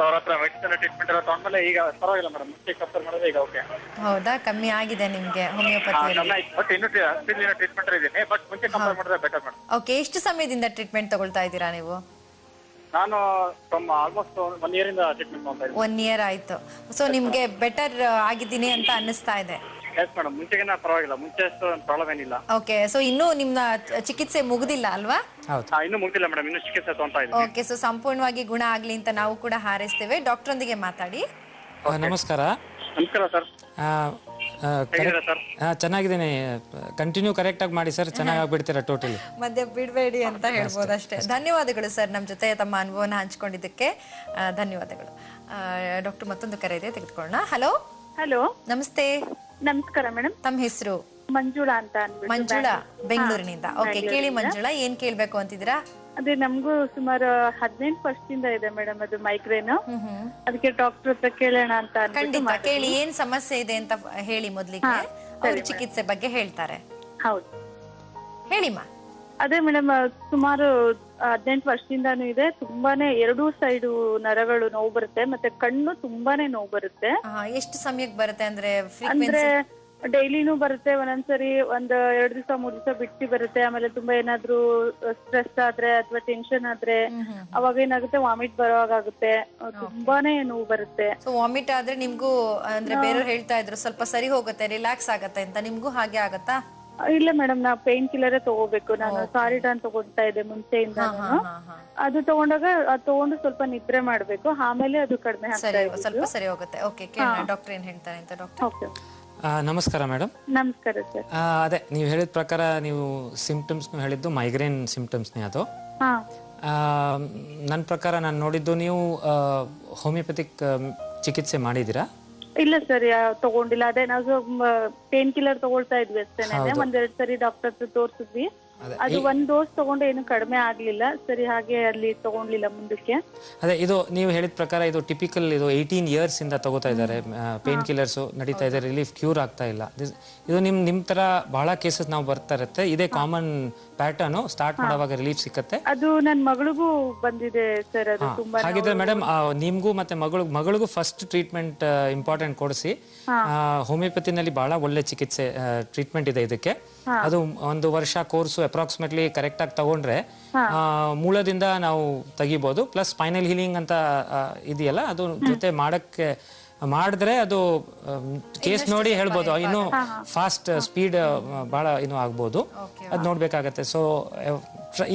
Speaker 14: ಅವ್ರ ಹತ್ರ ಮೆಡಿಸಿನ್ ಟ್ರೀಟ್ಮೆಂಟ್ ಎಲ್ಲ ತಗೊಂಡ್ಮೇಲೆ ಈಗ ಪರವಾಗಿಲ್ಲ ಮೇಡಮ್. ಮುಂಚೆ ಕಂಪೇರ್ ಮಾಡಿದ್ರೆ ಈಗ ಓಕೆ.
Speaker 2: ಹೌದಾ, ಕಮ್ಮಿ ಆಗಿದೆ ನಿಮ್ಗೆ ಹೋಮಿಯೋಪತಿ?
Speaker 14: ಬಟ್ ಇನ್ನು ಟ್ರೀಟ್ಮೆಂಟ್ ಇದ್ದೀನಿ, ಬಟ್ ಮುಂಚೆ ಕಂಪೇರ್ ಮಾಡಿದ್ರೆ ಬೆಟರ್ ಮೇಡಮ್.
Speaker 2: ಓಕೆ, ಎಷ್ಟು ಸಮಯದಿಂದ ಟ್ರೀಟ್ಮೆಂಟ್ ತಗೊಳ್ತಾ ಇದ್ದೀರಾ ನೀವು?
Speaker 14: ನಾನು ಆಲ್ಮೋಸ್ಟ್ 1 year ಇಂದ ಟ್ರೀಟ್ಮೆಂಟ್ ಮಾಡ್ತಾ ಇದ್ದೀನಿ.
Speaker 2: 1 year ಆಯ್ತು. ಸೊ ನಿಮ್ಗೆ ಬೆಟರ್ ಆಗಿದ್ದೀನಿ ಅಂತ ಅನ್ನಿಸ್ತಾ ಇದೆ?
Speaker 14: ಎಸ್ ಮೇಡಮ್, ಮುಂಚೆಗಿನ ಪರವಾಗಿಲ್ಲ, ಮುಂಚೆ ಅಷ್ಟು ಪ್ರಾಬ್ಲಮ್ ಏನಿಲ್ಲ.
Speaker 2: ಓಕೆ, ಸೊ ಇನ್ನೂ ನಿಮ್ಮ ಚಿಕಿತ್ಸೆ ಮುಗಿದಿಲ್ಲ ಅಲ್ವಾ?
Speaker 14: ಇನ್ನೂ ಮುಗಿದಿಲ್ಲ ಮೇಡಮ್, ಇನ್ನೂ ಚಿಕಿತ್ಸೆ ತಗೊಂತಾ ಇದ್ದೀನಿ.
Speaker 2: ಓಕೆ, ಸೊ ಸಂಪೂರ್ಣವಾಗಿ ಗುಣ ಆಗ್ಲಿ ಅಂತ ನಾವು ಕೂಡ ಹಾರೈಸ್ತೇವೆ. ಡಾಕ್ಟರ್ ಒಂದಿಗೆ ಮಾತಾಡಿ.
Speaker 13: ನಮಸ್ಕಾರ.
Speaker 14: ನಮಸ್ಕಾರ ಸರ್.
Speaker 13: ಚೆನ್ನಾಗಿದ್ದೀನಿ. ಕಂಟಿನ್ಯೂ ಕರೆಕ್ಟ್ ಆಗಿ ಮಾಡಿ ಸರ್, ಚೆನ್ನಾಗಿ ಆಗ್ಬಿಡ್ತೀರಾ ಟೋಟಲಿ.
Speaker 2: ಮಧ್ಯ ಬಿಡಬೇಡಿ ಅಂತ ಹೇಳ್ಬೋದು ಅಷ್ಟೇ. ಧನ್ಯವಾದಗಳು ಸರ್, ನಮ್ಮ ಜೊತೆ ತಮ್ಮ ಅನುಭವನ ಹಂಚ್ಕೊಂಡಿದ್ದಕ್ಕೆ ಧನ್ಯವಾದಗಳು. ಡಾಕ್ಟರ್ ಮತ್ತೊಂದು ಕರೆ ಇದೆ, ತೆಗೆದುಕೊಳ್ಳೋಣ. ಹಲೋ.
Speaker 15: ಹಲೋ,
Speaker 2: ನಮಸ್ತೆ.
Speaker 15: ನಮಸ್ಕಾರ ಮೇಡಮ್.
Speaker 2: ತಮ್ಮ ಹೆಸರು?
Speaker 15: ಮಂಜುಳಾ ಅಂತ ಅಂದ್ಬಿಟ್ಟು.
Speaker 2: ಮಂಜುಳಾ, ಬೆಂಗಳೂರಿನಿಂದ. ಓಕೆ, ಕೇಳಿ ಮಂಜುಳಾ, ಏನ್ ಕೇಳ್ಬೇಕು ಅಂತಿದ್ದೀರಾ?
Speaker 15: ಅದೇ ನಮಗೂ ಸುಮಾರು 18 ವರ್ಷದಿಂದ ಇದೆ ಮೇಡಮ್ ಅದು ಮೈಗ್ರೇನ್. ಅದಕ್ಕೆ ಡಾಕ್ಟರ್ ಹತ್ರ ಕೇಳೋಣ ಅಂತ.
Speaker 2: ಖಂಡಿತ ಕೇಳಿ, ಏನ್ ಸಮಸ್ಯೆ ಇದೆ ಅಂತ ಹೇಳಿ ಮೊದ್ಲಿಗೆ, ಅವ್ರ ಚಿಕಿತ್ಸೆ ಬಗ್ಗೆ ಹೇಳ್ತಾರೆ.
Speaker 15: ಹೌದು,
Speaker 2: ಹೇಳಿಮ್ಮ.
Speaker 15: ಅದೇ ಮೇಡಮ್, ಸುಮಾರು 18 ವರ್ಷದಿಂದಾನು ಇದೆ. ತುಂಬಾನೇ 2 ಸೈಡು ನರಗಳು ನೋವು ಬರುತ್ತೆ, ಮತ್ತೆ ಕಣ್ಣು ತುಂಬಾನೇ ನೋವು ಬರುತ್ತೆ.
Speaker 2: ಎಷ್ಟು ಸಮಯಕ್ಕೆ ಬರುತ್ತೆ ಅಂದ್ರೆ?
Speaker 15: ಅಂದ್ರೆ ಡೈಲಿನೂ ಬರುತ್ತೆ, ಒಂದೊಂದ್ಸರಿ 1-2 ದಿವಸ 3 ದಿವಸ ಬಿಟ್ಟು ಬರುತ್ತೆ. ಆಮೇಲೆ ತುಂಬಾ ಏನಾದ್ರು ಸ್ಟ್ರೆಸ್ ಆದ್ರೆ ಅಥವಾ ಟೆನ್ಷನ್ ಆದ್ರೆ ಅವಾಗ ಏನಾಗುತ್ತೆ, ವಾಮಿಟ್ ಬರೋವಾಗುತ್ತೆ, ತುಂಬಾನೇ ನೋವು ಬರುತ್ತೆ.
Speaker 2: ಸೊ ವಾಮಿಟ್ ಆದ್ರೆ ನಿಮ್ಗೂ ಅಂದ್ರೆ ಬೇರೆಯವ್ರು ಹೇಳ್ತಾ ಇದ್ರು ಸ್ವಲ್ಪ ಸರಿ ಹೋಗುತ್ತೆ, ರಿಲ್ಯಾಕ್ಸ್ ಆಗತ್ತೆ ಅಂತ, ನಿಮ್ಗೂ ಹಾಗೆ ಆಗತ್ತಾ?
Speaker 15: ಇಲ್ಲ ಮೇಡಮ್, ನಾ ಪೇನ್ ಕಿಲ್ಲರೇ ತಗೋಬೇಕು. ನಾನು ಸಾರಿಡಾನ್ ತಗೊಳ್ತಾ ಇದ್ದೆ ಮುಂಚೆಯಿಂದ. ಅದು ತಗೊಂಡಾಗ ತಗೊಂಡು ಸ್ವಲ್ಪ ನಿದ್ರೆ ಮಾಡ್ಬೇಕು, ಆಮೇಲೆ ಅದು ಕಡಿಮೆ
Speaker 2: ಸ್ವಲ್ಪ ಸರಿ ಹೋಗುತ್ತೆ. ಓಕೆ, ಡಾಕ್ಟರ್ ಏನ್ ಹೇಳ್ತಾರೆ ಅಂತ. ಡಾಕ್ಟರ್
Speaker 13: ನಮಸ್ಕಾರ ಮೇಡಮ್.
Speaker 15: ನಮಸ್ಕಾರ ಸರ್.
Speaker 13: ಅದೇ ನೀವು ಹೇಳಿದ ಪ್ರಕಾರ ನೀವು ಸಿಂಪ್ಟಮ್ಸ್ ಹೇಳಿದ್ದು ಮೈಗ್ರೇನ್ ಸಿಂಪ್ಟಮ್ಸ್ನೇ ಅದು. ನನ್ನ ಪ್ರಕಾರ ನಾನು ನೋಡಿದ್ದು ನೀವು ಹೋಮಿಯೋಪತಿಕ್ ಚಿಕಿತ್ಸೆ ಮಾಡಿದ್ದೀರಾ?
Speaker 15: ಇಲ್ಲ ಸರ್, ತಗೊಂಡಿಲ್ಲ. ಅದೇ ನಾವು ಪೇನ್ ಕಿಲ್ಲರ್ ತಗೊಳ್ತಾ ಇದ್ವಿ ಅಷ್ಟೇನೆ. 1-2 ಸರಿ ಡಾಕ್ಟರ್ ಹತ್ರ ತೋರ್ಸಿದ್ವಿ, ಅದು ಒಂದ್ ಡೋಸ್ ತಗೊಂಡು ಏನು ಕಡಿಮೆ ಆಗ್ಲಿಲ್ಲ, ಸರಿ ಹಾಗೆ ಅಲ್ಲಿ ತಗೊಂಡ್ಲಿಲ್ಲ ಮುಂದಕ್ಕೆ.
Speaker 13: ಅದೇ ಇದು ನೀವು ಹೇಳಿದ ಪ್ರಕಾರ ಇದು ಟಿಪಿಕಲ್, ಇದು 18 years ಇಂದ ತಗೋತಾ ಇದ್ದಾರೆ ಪೇನ್ ಕಿಲ್ಲರ್ಸ್, ನಡೀತಾ ಇದೆ, ರಿಲೀಫ್ ಕ್ಯೂರ್ ಆಗ್ತಾ ಇಲ್ಲ. ಇದು ನಿಮ್ ತರ ಬಹಳ ಕೇಸಸ್ ನಾವು ಬರ್ತಾ ಇರುತ್ತೆ. ಇದೇ ಕಾಮನ್ ಪ್ಯಾಟರ್ನ್, ಸ್ಟಾರ್ಟ್ ಮಾಡುವಾಗ ರಿಲೀಫ್ ಸಿಕ್ಕತ್ತೆ.
Speaker 15: ಅದು ನನ್ ಮಗಳಿಗೂ ಬಂದಿದೆ ಸರ್, ಅದು ತುಂಬಾ.
Speaker 13: ಹಾಗಿದ್ರೆ ಮೇಡಮ್ ನಿಮ್ಗೂ ಮತ್ತೆ ಮಗಳಿಗೂ ಫಸ್ಟ್ ಟ್ರೀಟ್ಮೆಂಟ್ ಇಂಪಾರ್ಟೆಂಟ್ ಕೊಡಿಸಿ. ಹೋಮಿಯೋಪತಿನಲ್ಲಿ ಬಹಳ ಒಳ್ಳೆ ಚಿಕಿತ್ಸೆ ಟ್ರೀಟ್ಮೆಂಟ್ ಇದೆ ಇದಕ್ಕೆ. ಅದು 1 ವರ್ಷ ಕೋರ್ಸು ಅಪ್ರಾಕ್ಸಿಮೇಟ್ಲಿ ಕರೆಕ್ಟ್ ಆಗಿ ತಗೊಂಡ್ರೆ ಮೂಲದಿಂದ ನಾವು ತೆಗಿಬಹುದು. ಪ್ಲಸ್ ಸ್ಪೈನಲ್ ಹೀಲಿಂಗ್ ಅಂತ ಇದೆಯಲ್ಲ, ಅದು ಜೊತೆ ಮಾಡಿದ್ರೆ ಅದು ಕೇಸ್ ನೋಡಿ ಹೇಳ್ಬೋದು, ಇನ್ನು ಫಾಸ್ಟ್ ಸ್ಪೀಡ್ ಬಹಳ ಇನ್ನು ಆಗ್ಬೋದು. ಅದು ನೋಡ್ಬೇಕಾಗತ್ತೆ. ಸೊ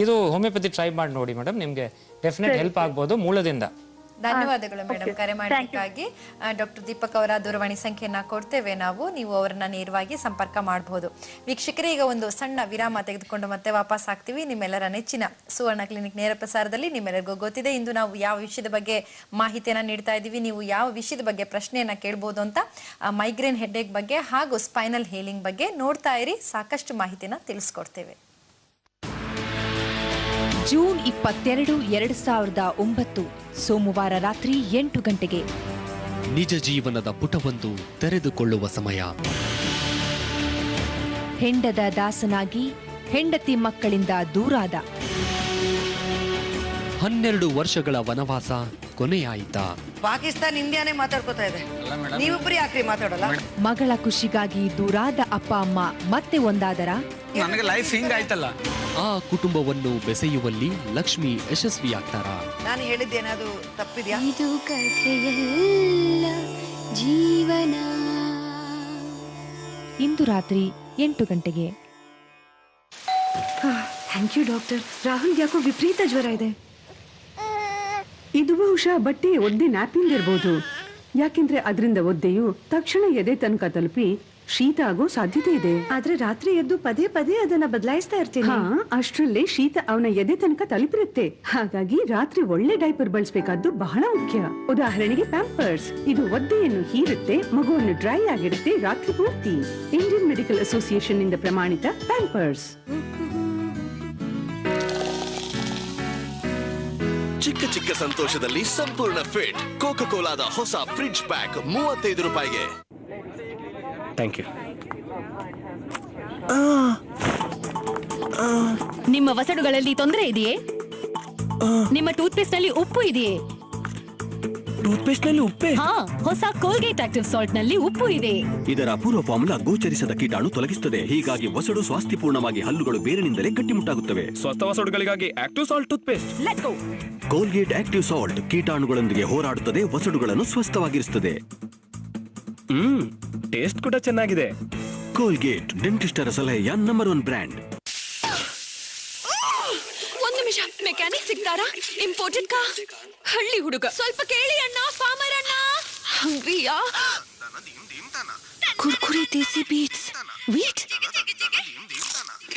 Speaker 13: ಇದು ಹೋಮಿಯೋಪತಿ ಟ್ರೈ ಮಾಡಿ ನೋಡಿ ಮೇಡಮ್, ನಿಮ್ಗೆ ಡೆಫಿನೆಟ್ ಹೆಲ್ಪ್ ಆಗ್ಬೋದು ಮೂಲದಿಂದ.
Speaker 2: ಧನ್ಯವಾದಗಳು ಮೇಡಮ್ ಕರೆ ಮಾಡಲಿಕ್ಕಾಗಿ. ಡಾಕ್ಟರ್ ದೀಪಕ್ ಅವರ ದೂರವಾಣಿ ಸಂಖ್ಯೆಯನ್ನ ಕೊಡ್ತೇವೆ ನಾವು, ನೀವು ಅವರನ್ನ ನೇರವಾಗಿ ಸಂಪರ್ಕ ಮಾಡಬಹುದು. ವೀಕ್ಷಕರೇ, ಈಗ ಒಂದು ಸಣ್ಣ ವಿರಾಮ ತೆಗೆದುಕೊಂಡು ಮತ್ತೆ ವಾಪಸ್ ಆಗ್ತೀವಿ ನಿಮ್ಮೆಲ್ಲರ ನೆಚ್ಚಿನ ಸುವರ್ಣ ಕ್ಲಿನಿಕ್ ನೇರ ಪ್ರಸಾರದಲ್ಲಿ. ನಿಮ್ಮೆಲ್ಲರಿಗೂ ಗೊತ್ತಿದೆ ಇಂದು ನಾವು ಯಾವ ವಿಷಯದ ಬಗ್ಗೆ ಮಾಹಿತಿಯನ್ನ ನೀಡ್ತಾ ಇದ್ದೀವಿ, ನೀವು ಯಾವ ವಿಷಯದ ಬಗ್ಗೆ ಪ್ರಶ್ನೆಯನ್ನ ಕೇಳಬಹುದು ಅಂತ. ಮೈಗ್ರೇನ್ ಹೆಡ್ಏಕ್ ಬಗ್ಗೆ ಹಾಗೂ ಸ್ಪೈನಲ್ ಹೀಲಿಂಗ್ ಬಗ್ಗೆ ನೋಡ್ತಾ ಇರಿ, ಸಾಕಷ್ಟು ಮಾಹಿತಿನ ತಿಳಿಸ್ಕೊಡ್ತೇವೆ.
Speaker 3: ಜೂನ್ 22, 2009 ಸೋಮವಾರ ರಾತ್ರಿ 8 ಗಂಟೆಗೆ
Speaker 4: ನಿಜ ಜೀವನದ ಪುಟವೊಂದು ತೆರೆದುಕೊಳ್ಳುವ ಸಮಯ.
Speaker 3: ಹೆಂಡದ ದಾಸನಾಗಿ ಹೆಂಡತಿ ಮಕ್ಕಳಿಂದ ದೂರಾದ
Speaker 4: 12 ವರ್ಷಗಳ ವನವಾಸ ಕೊನೆಯಾಯಿತಾ?
Speaker 5: ಪಾಕಿಸ್ತಾನ ಇಂಡಿಯಾನೇ ಮಾತಾಡ್ಕೋತಾ ಇದೆ, ನೀವಿಬ್ರು ಯಾಕ್ರಿ ಮಾತಾಡಲ್ಲ?
Speaker 3: ಮಗಳ ಖುಷಿಗಾಗಿ ದೂರಾದ ಅಪ್ಪ ಅಮ್ಮ ಮತ್ತೆ ಒಂದಾದರ?
Speaker 9: ನನಗೆ ಲೈಫ್ ಹಿಂಗಾಯ್ತಲ್ಲ.
Speaker 4: ಆ ಕುಟುಂಬವನ್ನು ಬೆಸೆಯುವಲ್ಲಿ ಲಕ್ಷ್ಮಿ ಯಶಸ್ವಿಯಾಗ್ತಾರಾ?
Speaker 5: ನಾನು ಹೇಳಿದ್ದೇನಾದ್ರು ತಪ್ಪಿದ್ಯಾ?
Speaker 11: ಇದು ಕಥೆಯಲ್ಲ ಜೀವನ.
Speaker 3: ಇಂದು ರಾತ್ರಿ 8 ಗಂಟೆಗೆ.
Speaker 7: Thank you doctor. ರಾಹುಲ್ ಯಾಕೋ ವಿಪರೀತ ಜ್ವರ ಇದೆ. ಇದು ಬಹುಶಃ ಬಟ್ಟೆ ಒದ್ದೆ ನ್ಯಾಪಿಂದ ಇರ್ಬೋದು, ಯಾಕೆಂದ್ರೆ ಅದರಿಂದ ಒದ್ದೆಯು ತಕ್ಷಣ ಎದೆ ತನಕ ತಲುಪಿ ಶೀತ ಆಗೋ ಸಾಧ್ಯತೆ ಇದೆ. ಆದ್ರೆ ರಾತ್ರಿ ಎದ್ದು ಪದೇ ಪದೇ ಅದನ್ನ ಬದಲಾಯಿಸ್ತಾ ಇರ್ತೀನಿ. ಅಷ್ಟರಲ್ಲೇ ಶೀತ ಅವನ ಎದೆ ತನಕ ತಲುಪಿರುತ್ತೆ. ಹಾಗಾಗಿ ರಾತ್ರಿ ಒಳ್ಳೆ ಡೈಪರ್ ಬಳಸಬೇಕಾದ್ದು ಬಹಳ ಮುಖ್ಯ. ಉದಾಹರಣೆಗೆ ಪ್ಯಾಂಪರ್ಸ್, ಇದು ಒದ್ದೆಯನ್ನು ಹೀರುತ್ತೆ, ಮಗುವನ್ನು ಡ್ರೈ ಆಗಿರುತ್ತೆ ರಾತ್ರಿ ಪೂರ್ತಿ. ಇಂಡಿಯನ್ ಮೆಡಿಕಲ್ ಅಸೋಸಿಯೇಷನ್ ಇಂದ ಪ್ರಮಾಣಿತ ಪ್ಯಾಂಪರ್ಸ್.
Speaker 8: ಚಿಕ್ಕ ಚಿಕ್ಕ ಸಂತೋಷದಲ್ಲಿ ಸಂಪೂರ್ಣ ಫಿಟ್. ಕೋಕಾ ಕೋಲಾದ ಹೊಸ ಫ್ರಿಡ್ಜ್ ಪ್ಯಾಕ್ 35 ರೂಪಾಯಿಗೆ.
Speaker 10: Thank you.
Speaker 7: ನಿಮ್ಮ ವಸಡುಗಳಲ್ಲಿ ತೊಂದರೆ ಇದೆಯೇ? ನಿಮ್ಮ ಟೂತ್ಪೇಸ್ಟ್ ನಲ್ಲಿ ಉಪ್ಪು ಇದೆಯೇ?
Speaker 10: ಟೂತ್ಪೇಸ್ಟ್ ನಲ್ಲಿ ಉಪ್ಪೇ?
Speaker 7: ಹಾ, ಹೊಸ ಕೋಲ್ಗೇಟ್ ಆಕ್ಟಿವ್ ಸಾಲ್ಟ್ ನಲ್ಲಿ ಉಪ್ಪು ಇದೆ.
Speaker 8: ಇದರ ಅಪೂರ್ವ ಫಾರ್ಮುಲಾ ಗೋಚರಿಸದ ಕೀಟಾಣು ತೊಲಗಿಸುತ್ತದೆ. ಹೀಗಾಗಿ ವಸಡು ಸ್ವಾಸ್ಥ್ಯಪೂರ್ಣವಾಗಿ ಹಲ್ಲುಗಳು ಬೇರಿನಿಂದಲೇ ಗಟ್ಟಿಮುಟ್ಟಾಗುತ್ತವೆ.
Speaker 10: ಸ್ವಸ್ಥ ವಸಡುಗಳಿಗಾಗಿ active salt toothpaste.
Speaker 7: Let's go.
Speaker 8: Colgate active salt ಕೀಟಾಣುಗಳೊಂದಿಗೆ ಹೋರಾಡುತ್ತದೆ, ವಸಡುಗಳನ್ನು ಸ್ವಸ್ಥವಾಗಿರಿಸುತ್ತದೆ.
Speaker 10: ಟೇಸ್ಟ್ ಕೂಡ ಚೆನ್ನಾಗಿದೆ.
Speaker 8: ಕೋಲ್ಗೇಟ್ ಡೆಂಟಿಸ್ಟರ ಸಲಹೆಯ ನಂಬರ್ 1 ಬ್ರ್ಯಾಂಡ್.
Speaker 7: ಒಂದು ನಿಮಿಷ, ಮೆಕ್ಯಾನಿಕ್ ಸಿಗ್ತಾರಾ? ಇಂಪೋರ್ಟೆಡ್ ಕಾ? ಹಳ್ಳಿ ಹುಡುಗ, ಸ್ವಲ್ಪ ಕೇಳಿ ಅಣ್ಣ. ಫಾರ್ಮರ್ ಅಣ್ಣ, ಹಂಗ್ರಿಯಾ? ಕುರ್ಕುರಿ ದೇಸಿ ಬೀಟ್ಸ್. ವೀಟ್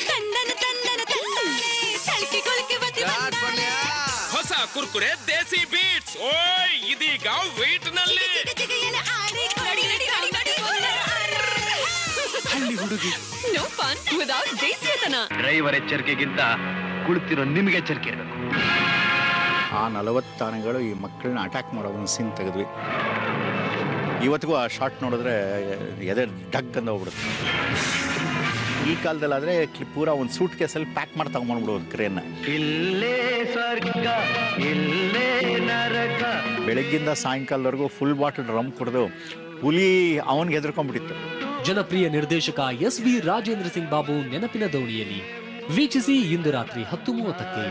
Speaker 7: ತಂದನ ತಂದನ ತಂದನೆ ತಳಕಿ ಕೊಳಕಿ ಬತ್ತಿ ಬಂದಾನೆ.
Speaker 6: ಹೊಸ ಕುರ್ಕುರೆ ದೇಸಿ ಬೀಟ್ಸ್. ಓಯ್, ಇದೀಗ ವೀಟ್ ನಲ್ಲಿ.
Speaker 10: ಹಳ್ಳಿ ಹುಡುಗಿ.
Speaker 7: ನೋ ಫನ್ ವಿದೌಟ್ ದೇಸಿಯತನ.
Speaker 16: ಡ್ರೈವರ್ ಎಚ್ಚರಿಕೆಗಿಂತ ಕುಳಿತಿರೋ ನಿಮಗೆ ಎಚ್ಚರಿಕೆ ಇರಬೇಕು.
Speaker 17: ಆ 40 ಆನೆಗಳು ಈ ಮಕ್ಕಳನ್ನ ಅಟ್ಯಾಕ್ ಮಾಡೋ ಒಂದು ಸೀನ್ ತೆಗೆದ್ವಿ. ಇವತ್ತಿಗೂ ಆ ಶಾಟ್ ನೋಡಿದ್ರೆ ಎದೆ ಡಗ್ ಅಂತ ಹೋಗ್ಬಿಡುತ್ತೆ. ಈ ಕಾಲದಲ್ಲಾದರೆ ಪೂರ ಒಂದು ಸೂಟ್ ಕೇಸಲ್ಲಿ ಪ್ಯಾಕ್ ಮಾಡಿ ತಗೊಂಡ್ಬಿಡ್ಬೋದು ಕ್ರೇನ್ನ.
Speaker 16: ಇಲ್ಲೇ ಸ್ವರ್ಗ ಇಲ್ಲೇ ನರಕ.
Speaker 17: ಬೆಳಗ್ಗಿಂದ ಸಾಯಂಕಾಲದವರೆಗೂ ಫುಲ್ ಬಾಟಲ್ ರಮ್ ಕುಡಿದು ಹುಲಿ ಅವನಿಗೆ ಹೆದರ್ಕೊಂಡ್ಬಿಟ್ಟಿತ್ತು.
Speaker 4: ಜನಪ್ರಿಯ ನಿರ್ದೇಶಕ SV ರಾಜೇಂದ್ರ ಸಿಂಗ್ ಬಾಬು ನೆನಪಿನ ದೋಣಿಯಲ್ಲಿ ವೀಕ್ಷಿಸಿ ಇಂದು ರಾತ್ರಿ 10:30ಕ್ಕೆ.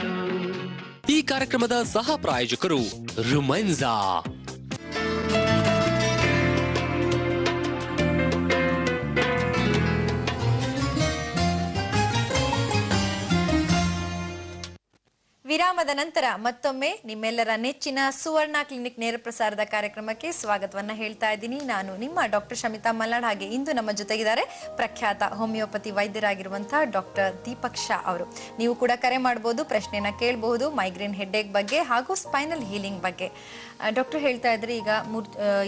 Speaker 4: ಈ ಕಾರ್ಯಕ್ರಮದ ಸಹ ಪ್ರಾಯೋಜಕರು ರುಮೆನ್ಸಾ.
Speaker 2: ವಿರಾಮದ ನಂತರ ಮತ್ತೊಮ್ಮೆ ನಿಮ್ಮೆಲ್ಲರ ನೆಚ್ಚಿನ ಸುವರ್ಣ ಕ್ಲಿನಿಕ್ ನೇರ ಪ್ರಸಾರದ ಕಾರ್ಯಕ್ರಮಕ್ಕೆ ಸ್ವಾಗತವನ್ನ ಹೇಳ್ತಾ ಇದ್ದೀನಿ. ನಾನು ನಿಮ್ಮ ಡಾಕ್ಟರ್ ಶಮಿತಾ ಮಲ್ನಾಡ್. ಹಾಗೆ ಇಂದು ನಮ್ಮ ಜೊತೆಗಿದ್ದಾರೆ ಪ್ರಖ್ಯಾತ ಹೋಮಿಯೋಪತಿ ವೈದ್ಯರಾಗಿರುವಂತಹ ಡಾಕ್ಟರ್ ದೀಪಕ್ ಶಾ ಅವರು. ನೀವು ಕೂಡ ಕರೆ ಮಾಡಬಹುದು, ಪ್ರಶ್ನೆಯನ್ನ ಕೇಳಬಹುದು ಮೈಗ್ರೇನ್ ಹೆಡ್ಏಕ್ ಬಗ್ಗೆ ಹಾಗೂ ಸ್ಪೈನಲ್ ಹೀಲಿಂಗ್ ಬಗ್ಗೆ. ಡಾಕ್ಟರ್ ಹೇಳ್ತಾ ಇದ್ರೆ ಈಗ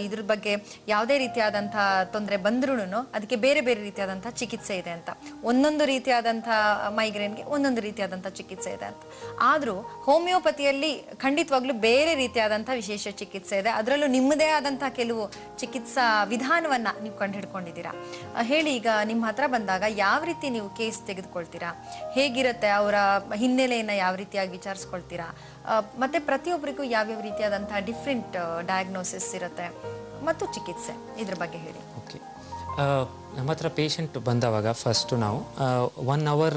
Speaker 2: ಇದ್ರ ಬಗ್ಗೆ ಯಾವುದೇ ರೀತಿಯಾದಂತಹ ತೊಂದರೆ ಬಂದ್ರೂ ಅದಕ್ಕೆ ಬೇರೆ ಬೇರೆ ರೀತಿಯಾದಂತಹ ಚಿಕಿತ್ಸೆ ಇದೆ ಅಂತ. ಒಂದೊಂದು ರೀತಿಯಾದಂತಹ ಮೈಗ್ರೇನ್ಗೆ ಒಂದೊಂದು ರೀತಿಯಾದಂತಹ ಚಿಕಿತ್ಸೆ ಇದೆ ಅಂತ. ಆದ್ರೂ ಹೋಮಿಯೋಪತಿಯಲ್ಲಿ ಖಂಡಿತವಾಗ್ಲೂ ಬೇರೆ ರೀತಿಯಾದಂತಹ ವಿಶೇಷ ಚಿಕಿತ್ಸೆ ಇದೆ. ಅದರಲ್ಲೂ ನಿಮ್ಮದೇ ಆದಂತಹ ಕೆಲವು ಚಿಕಿತ್ಸಾ ವಿಧಾನವನ್ನ ನೀವು ಕಂಡು ಹಿಡ್ಕೊಂಡಿದ್ದೀರಾ. ಹೇಳಿ, ಈಗ ನಿಮ್ಮ ಹತ್ರ ಬಂದಾಗ ಯಾವ ರೀತಿ ನೀವು ಕೇಸ್ ತೆಗೆದುಕೊಳ್ತೀರಾ, ಹೇಗಿರುತ್ತೆ, ಅವರ ಹಿನ್ನೆಲೆಯನ್ನ ಯಾವ ರೀತಿಯಾಗಿ ವಿಚಾರಿಸ್ಕೊಳ್ತೀರಾ, ಮತ್ತೆ ಪ್ರತಿಯೊಬ್ಬರಿಗೂ ಯಾವ್ಯಾವ ರೀತಿಯಾದಂತಹ ಡಿಫ್ರೆಂಟ್ ಡಯಾಗ್ನೋಸಿಸ್ ಇರುತ್ತೆ ಮತ್ತು ಚಿಕಿತ್ಸೆ, ಇದ್ರ ಬಗ್ಗೆ ಹೇಳಿ.
Speaker 13: ಓಕೆ, ನಮ್ಮ ಹತ್ರ ಪೇಷಂಟ್ ಬಂದವಾಗ ಫಸ್ಟು ನಾವು 1 ಅವರ್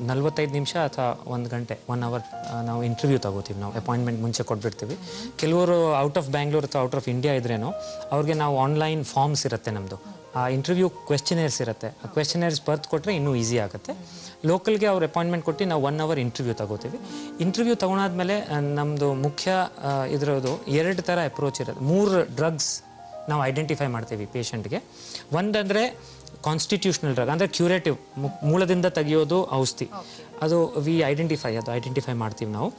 Speaker 13: 45 ನಿಮಿಷ ಅಥವಾ 1 ಗಂಟೆ 1 ಅವರ್ ನಾವು ಇಂಟರ್ವ್ಯೂ ತಗೋತೀವಿ. ನಾವು ಅಪಾಯಿಂಟ್ಮೆಂಟ್ ಮುಂಚೆ ಕೊಟ್ಬಿಡ್ತೀವಿ. ಕೆಲವರು ಔಟ್ ಆಫ್ ಬ್ಯಾಂಗ್ಳೂರ್ ಅಥವಾ ಔಟ್ ಆಫ್ ಇಂಡಿಯಾ ಇದ್ರೇನೋ ಅವ್ರಿಗೆ ನಾವು ಆನ್ಲೈನ್ ಫಾರ್ಮ್ಸ್ ಇರುತ್ತೆ ನಮ್ಮದು, ಆ ಇಂಟರ್ವ್ಯೂ ಕ್ವೆಶ್ಚನರ್ಸ್ ಇರುತ್ತೆ. ಆ ಕ್ವೆಶ್ಚನರ್ಸ್ ಬರ್ದು ಕೊಟ್ಟರೆ ಇನ್ನೂ ಈಸಿ ಆಗುತ್ತೆ. ಲೋಕಲ್ಗೆ ಅವ್ರು ಅಪಾಯಿಂಟ್ಮೆಂಟ್ ಕೊಟ್ಟು ನಾವು 1 ಅವರ್ ಇಂಟರ್ವ್ಯೂ ತಗೋತೀವಿ. ಇಂಟರ್ವ್ಯೂ ತೊಗೊಂಡಾದ್ಮೇಲೆ ನಮ್ಮದು ಮುಖ್ಯ ಇದರದು 2 ಥರ ಅಪ್ರೋಚ್ ಇರುತ್ತೆ. 3 ಡ್ರಗ್ಸ್ ನಾವು ಐಡೆಂಟಿಫೈ ಮಾಡ್ತೀವಿ ಪೇಷಂಟ್ಗೆ. ಒಂದಂದರೆ ಕಾನ್ಸ್ಟಿಟ್ಯೂಷನಲ್ ಡ್ರಗ್, ಅಂದರೆ ಕ್ಯೂರೇಟಿವ್, ಮೂಲದಿಂದ ತೆಗೆಯೋದು ಔಷಧಿ, ಅದು ಐಡೆಂಟಿಫೈ ಮಾಡ್ತೀವಿ ನಾವು.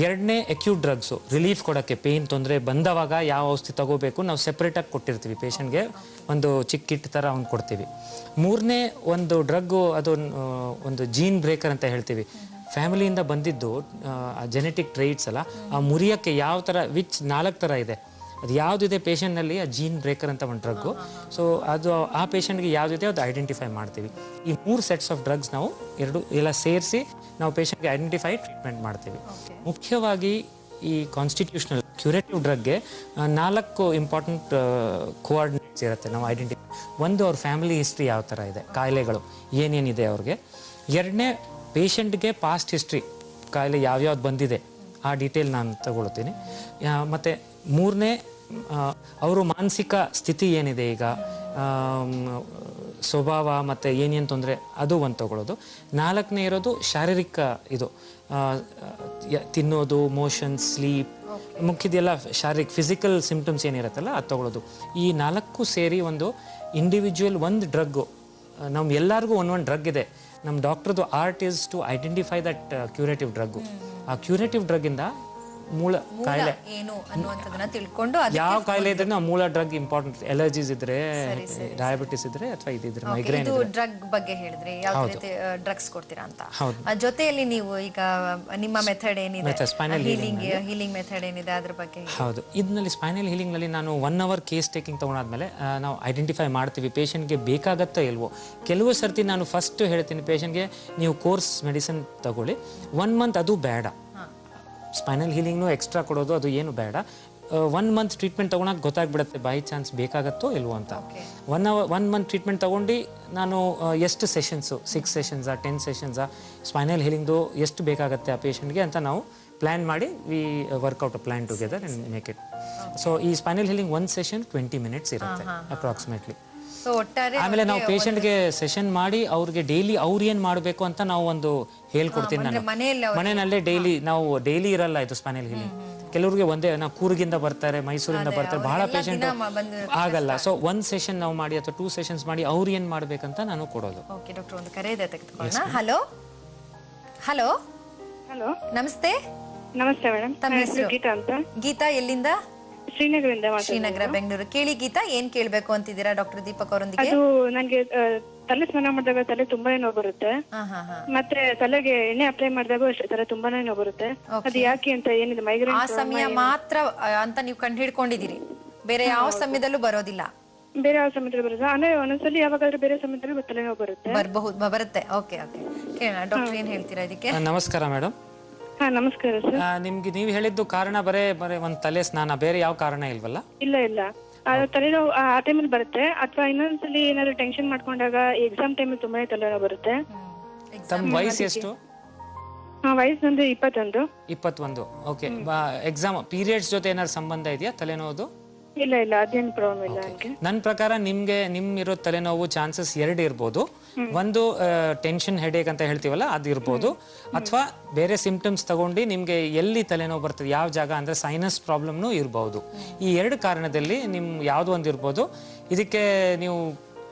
Speaker 13: 2ನೇ ಅಕ್ಯೂಟ್ ಡ್ರಗ್ಸು, ರಿಲೀಫ್ ಕೊಡೋಕ್ಕೆ, ಪೇಯ್ನ್ ತೊಂದರೆ ಬಂದವಾಗ ಯಾವ ಔಷಧಿ ತಗೋಬೇಕು ನಾವು ಸೆಪ್ರೇಟಾಗಿ ಕೊಟ್ಟಿರ್ತೀವಿ ಪೇಷಂಟ್ಗೆ, ಒಂದು ಚಿಕ್ಕ ಕಿಟ್ ಥರ ಅವ್ನು ಕೊಡ್ತೀವಿ. 3ನೇ ಒಂದು ಡ್ರಗ್ಗು, ಅದು ಒಂದು ಜೀನ್ ಬ್ರೇಕರ್ ಅಂತ ಹೇಳ್ತೀವಿ. ಫ್ಯಾಮಿಲಿಯಿಂದ ಬಂದಿದ್ದು ಜೆನೆಟಿಕ್ ಟ್ರೈಟ್ಸ್ ಅಲ್ಲ, ಆ ಮುರಿಯೋಕ್ಕೆ ಯಾವ ಥರ 4 ಥರ ಇದೆ, ಅದು ಯಾವುದಿದೆ ಪೇಷಂಟ್ನಲ್ಲಿ ಆ ಜೀನ್ ಬ್ರೇಕರ್ ಅಂತ ಒಂದು ಡ್ರಗ್ಗು. ಸೊ ಅದು ಆ ಪೇಷಂಟ್ಗೆ ಯಾವುದಿದೆ ಅದು ಐಡೆಂಟಿಫೈ ಮಾಡ್ತೀವಿ. ಈ 3 ಸೆಟ್ಸ್ ಆಫ್ ಡ್ರಗ್ಸ್ ನಾವು ಎಲ್ಲ ಸೇರಿಸಿ ನಾವು ಪೇಷಂಟ್ಗೆ ಐಡೆಂಟಿಫೈ ಟ್ರೀಟ್ಮೆಂಟ್ ಮಾಡ್ತೀವಿ. ಮುಖ್ಯವಾಗಿ ಈ ಕಾನ್ಸ್ಟಿಟ್ಯೂಷನಲ್ ಕ್ಯೂರೇಟಿವ್ ಡ್ರಗ್ಗೆ 4 ಇಂಪಾರ್ಟೆಂಟ್ ಕೋಆರ್ಡಿನೇಟ್ಸ್ ಇರುತ್ತೆ ನಾವು ಐಡೆಂಟಿಫೈ. ಒಂದು, ಅವ್ರ ಫ್ಯಾಮಿಲಿ ಹಿಸ್ಟ್ರಿ ಯಾವ ಥರ ಇದೆ, ಕಾಯಿಲೆಗಳು ಏನೇನಿದೆ ಅವ್ರಿಗೆ. 2ನೇ, ಪೇಷಂಟ್ಗೆ ಪಾಸ್ಟ್ ಹಿಸ್ಟ್ರಿ, ಕಾಯಿಲೆ ಯಾವ್ಯಾವ್ದು ಬಂದಿದೆ ಆ ಡೀಟೇಲ್ ನಾನು ತಗೊಳ್ತೀನಿ. ಮತ್ತು 3ನೇ, ಅವರು ಮಾನಸಿಕ ಸ್ಥಿತಿ ಏನಿದೆ, ಈಗ ಸ್ವಭಾವ ಮತ್ತು ಏನೇನು ತೊಂದರೆ ಅದು ಒಂದು ತಗೊಳ್ಳೋದು. 4ನೇ ಇರೋದು ಶಾರೀರಿಕ, ಇದು ತಿನ್ನೋದು, ಮೋಷನ್, ಸ್ಲೀಪ್, ಮುಖ್ಯದೆಲ್ಲ ಶಾರೀರಿಕ ಫಿಸಿಕಲ್ ಸಿಂಪ್ಟಮ್ಸ್ ಏನಿರುತ್ತಲ್ಲ ಅದು ತಗೊಳ್ಳೋದು. ಈ 4 ಸೇರಿ ಒಂದು ಇಂಡಿವಿಜುವಲ್ ಒಂದು ಡ್ರಗ್ಗು. ನಮ್ಮ ಎಲ್ಲರಿಗೂ ಒಂದೊಂದು ಡ್ರಗ್ ಇದೆ. ನಮ್ಮ ಡಾಕ್ಟ್ರದ್ದು art is to identify that curative drug. ಆ ಕ್ಯೂರೇಟಿವ್ ಡ್ರಗ್ಗಿಂದ ಮೂಲ ಕಾಯಿಲೆ
Speaker 2: ಏನು ಅನ್ನುವಂಥದ್ದನ್ನ ತಿಳ್ಕೊಂಡು
Speaker 13: ಯಾವ ಕಾಯಿಲೆ ಇದ್ರೆ ಆ ಮೂಲ ಡ್ರಗ್ ಇಂಪಾರ್ಟೆಂಟ್. ಎಲರ್ಜೀಸ್ ಇದ್ರೆ, ಡಯಾಬಿಟಿಸ್ ಇದ್ರೆ ಅಥವಾ ಇದ್ರೆ ಮೈಗ್ರೇನ್ ಇದ್ರೆ.
Speaker 2: ಡ್ರಗ್ ಬಗ್ಗೆ ಹೇಳಿದ್ರೆ ಯಾವ ರೀತಿ ಡ್ರಗ್ಸ್ ಕೊಡ್ತೀರಾ ಅಂತ. ಜೊತೆಯಲ್ಲಿ ನೀವು ಈಗ ನಿಮ್ಮ ಮೆಥಡ್ ಏನಿದೆ, ಹೀಲಿಂಗ್ ಮೆಥಡ್ ಏನಿದೆ ಅದ್ರ ಬಗ್ಗೆ.
Speaker 13: ಹೌದು, ಇದರಲ್ಲಿ ಸ್ಪೈನಲ್ ಹೀಲಿಂಗ್ ನಲ್ಲಿ ನಾನು 1 ಅವರ್ ಕೇಸ್ ಟೇಕಿಂಗ್ ತಗೊಂಡಾದ್ಮೇಲೆ ನಾವು ಐಡೆಂಟಿಫೈ ಮಾಡ್ತೀವಿ ಪೇಷಂಟ್ಗೆ ಬೇಕಾಗತ್ತೋ ಇಲ್ವೋ. ಕೆಲವು ಸರ್ತಿ ನಾನು ಫಸ್ಟ್ ಹೇಳ್ತೀನಿ ಪೇಷಂಟ್ಗೆ, ನೀವು ಕೋರ್ಸ್ ಮೆಡಿಸಿನ್ ತಗೊಳ್ಳಿ 1 ಮಂತ್, ಅದು ಬೇಡ. ಸ್ಪೈನಲ್ ಹೀಲಿಂಗ್ನು ಎಕ್ಸ್ಟ್ರಾ ಕೊಡೋದು ಅದು ಏನು ಬೇಡ. 1 ಮಂತ್ ಟ್ರೀಟ್ಮೆಂಟ್ ತೊಗೊಳಕ್ಕೆ ಗೊತ್ತಾಗ್ಬಿಡುತ್ತೆ ಬೈ ಚಾನ್ಸ್ ಬೇಕಾಗತ್ತೋ ಇಲ್ವೋ ಅಂತ. 1 ಮಂತ್ ಟ್ರೀಟ್ಮೆಂಟ್ ತೊಗೊಂಡು ನಾನು ಎಷ್ಟು ಸೆಷನ್ಸು, 6 ಸೆಷನ್ಸಾ 10 ಸೆಷನ್ಸಾ ಸ್ಪೈನಲ್ ಹೀಲಿಂಗ್ದು ಎಷ್ಟು ಬೇಕಾಗುತ್ತೆ ಆ ಪೇಷಂಟ್ಗೆ ಅಂತ ನಾವು ಪ್ಲ್ಯಾನ್ ಮಾಡಿ we workout plan together and make it. So ಈ ಸ್ಪೈನಲ್ ಹೀಲಿಂಗ್ 1 ಸೆಷನ್ 20 ಮಿನಿಟ್ಸ್ ಇರುತ್ತೆ ಅಪ್ರಾಕ್ಸಿಮೇಟ್ಲಿ. ಆಮೇಲೆ ನಾವು ಪೇಷಂಟ್ಗೆ ಸೆಷನ್ ಮಾಡಿ ಅವ್ರಿಗೆ ಡೈಲಿ ಅವ್ರು ಏನು ಮಾಡಬೇಕು ಅಂತ ನಾವು ಒಂದು ಹೇಳ್ಕೊಡ್ತೀನಿ ನಾನು. ಮನೆಯಲ್ಲೇ ಡೈಲಿ ಇರಲ್ಲ ಇದು ಸ್ಪೈನಲ್ ಹೀಲಿಂಗ್. ಕೆಲವ್ರಿಗೆ ಒಂದೇ, ನಾವು ಕೂರ್ಗಿಂದ ಬರ್ತಾರೆ, ಮೈಸೂರಿಂದ ಬರ್ತಾರೆ, ಬಹಳ ಪೇಷಂಟ್ ಆಗಲ್ಲ. ಸೊ 1 ಸೆಷನ್ ನಾವು ಮಾಡಿ ಅಥವಾ 2 ಸೆಷನ್ಸ್ ಮಾಡಿ ಅವ್ರು ಏನು ಮಾಡ್ಬೇಕಂತ ನಾನು ಕೊಡೋದು.
Speaker 2: ಓಕೆ ಡಾಕ್ಟರ್, ಒಂದು ಕರೆ ಇದೆ ತೆಗೆದುಕೊಳ್ಳೋಣ. ಹಲೋ ಹಲೋ
Speaker 15: ಹಲೋ,
Speaker 2: ನಮಸ್ತೆ.
Speaker 15: ನಮಸ್ತೆ ಮೇಡಮ್,
Speaker 2: ತಮ್ಮ ಹೆಸರು?
Speaker 15: ಗೀತಾ ಅಂತ.
Speaker 2: ಗೀತಾ, ಎಲ್ಲಿಂದ?
Speaker 15: ಶ್ರೀನಗರ,
Speaker 2: ಬೆಂಗಳೂರು. ಕೇಳಿ ಗೀತಾ, ಏನ್ ಕೇಳ್ಬೇಕು ಅಂತಿದ್ದೀರಾ ಡಾಕ್ಟರ್ ದೀಪಕ್ ಅವರೊಂದಿಗೆ?
Speaker 15: ಅದು ನಂಗೆ ತಲೆ ಸ್ನಾನ ಮಾಡಿದಾಗ ತಲೆ ತುಂಬಾನೇ ನೋವು ಬರುತ್ತೆ, ಮತ್ತೆ ತಲೆಗೆ ಎಣ್ಣೆ ಅಪ್ಲೈ ಮಾಡಿದಾಗ ಅಷ್ಟೇ ತಲೆ ತುಂಬಾನೇ ನೋವು ಬರುತ್ತೆ. ಅದು ಯಾಕೆ ಅಂತ, ಏನಿದೆ ಮೈಗ್ರೇನ್?
Speaker 2: ಆ ಸಮಯ ಮಾತ್ರ ಅಂತ ನೀವು ಕಂಡು ಹಿಡ್ಕೊಂಡಿದ್ದೀರಿ, ಬೇರೆ ಯಾವ ಸಮಯದಲ್ಲೂ ಬರೋದಿಲ್ಲ?
Speaker 15: ಬೇರೆ ಯಾವ ಸಮಯದಲ್ಲಿ ಬರುತ್ತೆ ಅಂದ್ರೆ ಒಂದೊಂದ್ಸಲಿ ಯಾವಾಗಾದ್ರೂ ಬೇರೆ ಸಮಯದಲ್ಲಿ ತಲೆನೋವು
Speaker 2: ಬರುತ್ತೆ. ಓಕೆ ಓಕೆ, ಕೇಳೋಣ ಡಾಕ್ಟರ್ ಏನ್ ಹೇಳ್ತೀರಾ ಇದಕ್ಕೆ.
Speaker 13: ನಮಸ್ಕಾರ ಮೇಡಮ್.
Speaker 15: ಹಾ ನಮಸ್ಕಾರ ಸರ್.
Speaker 13: ನಿಮ್ಗೆ ನೀವು ಹೇಳಿದ್ದು ಕಾರಣ ಬರೇ ಒಂದು ತಲೆ ಸ್ನಾನ, ಬೇರೆ ಯಾವ ಕಾರಣ ಇಲ್ವಲ್ಲ?
Speaker 15: ಇಲ್ಲ, ತಲೆನೋವು ಆ ಟೈಮಲ್ಲಿ ಬರುತ್ತೆ, ಅಥವಾ ಇನ್ನೊಂದ್ಸಲಿ ಏನಾದ್ರು ಟೆನ್ಷನ್ ಮಾಡ್ಕೊಂಡಾಗ ಎಕ್ಸಾಮ್ ಟೈಮಲ್ಲಿ ತುಂಬಾನೇ ತಲೆನೋವು ಬರುತ್ತೆ.
Speaker 13: ತಮ್ಮ ವಯಸ್ಸು ಎಷ್ಟು?
Speaker 15: ವಯಸ್ಸು ನಂದು 21.
Speaker 13: ಓಕೆ. ಎಕ್ಸಾಮ್ ಪೀರಿಯಡ್ಸ್ ಜೊತೆ ಏನಾದ್ರು ಸಂಬಂಧ ಇದೆಯಾ ತಲೆನೋವು?
Speaker 15: ಇಲ್ಲ, ಅದೇನು ಪ್ರಾಬ್ಲಮ್ ಇಲ್ಲ.
Speaker 13: ನನ್ನ ಪ್ರಕಾರ ನಿಮ್ಮಿರೋ ತಲೆನೋವು ಚಾನ್ಸಸ್ 2 ಇರ್ಬೋದು. ಒಂದು ಟೆನ್ಷನ್ ಹೆಡೇಕ್ ಅಂತ ಹೇಳ್ತೀವಲ್ಲ ಅದಿರ್ಬೋದು, ಅಥವಾ ಬೇರೆ ಸಿಂಪ್ಟಮ್ಸ್ ತಗೊಂಡು ನಿಮಗೆ ಎಲ್ಲಿ ತಲೆನೋವು ಬರ್ತದೆ, ಯಾವ ಜಾಗ ಅಂದರೆ ಸೈನಸ್ ಪ್ರಾಬ್ಲಮ್ನೂ ಇರ್ಬೋದು. ಈ 2 ಕಾರಣದಲ್ಲಿ ಯಾವುದೋ ಒಂದು ಇರ್ಬೋದು. ಇದಕ್ಕೆ ನೀವು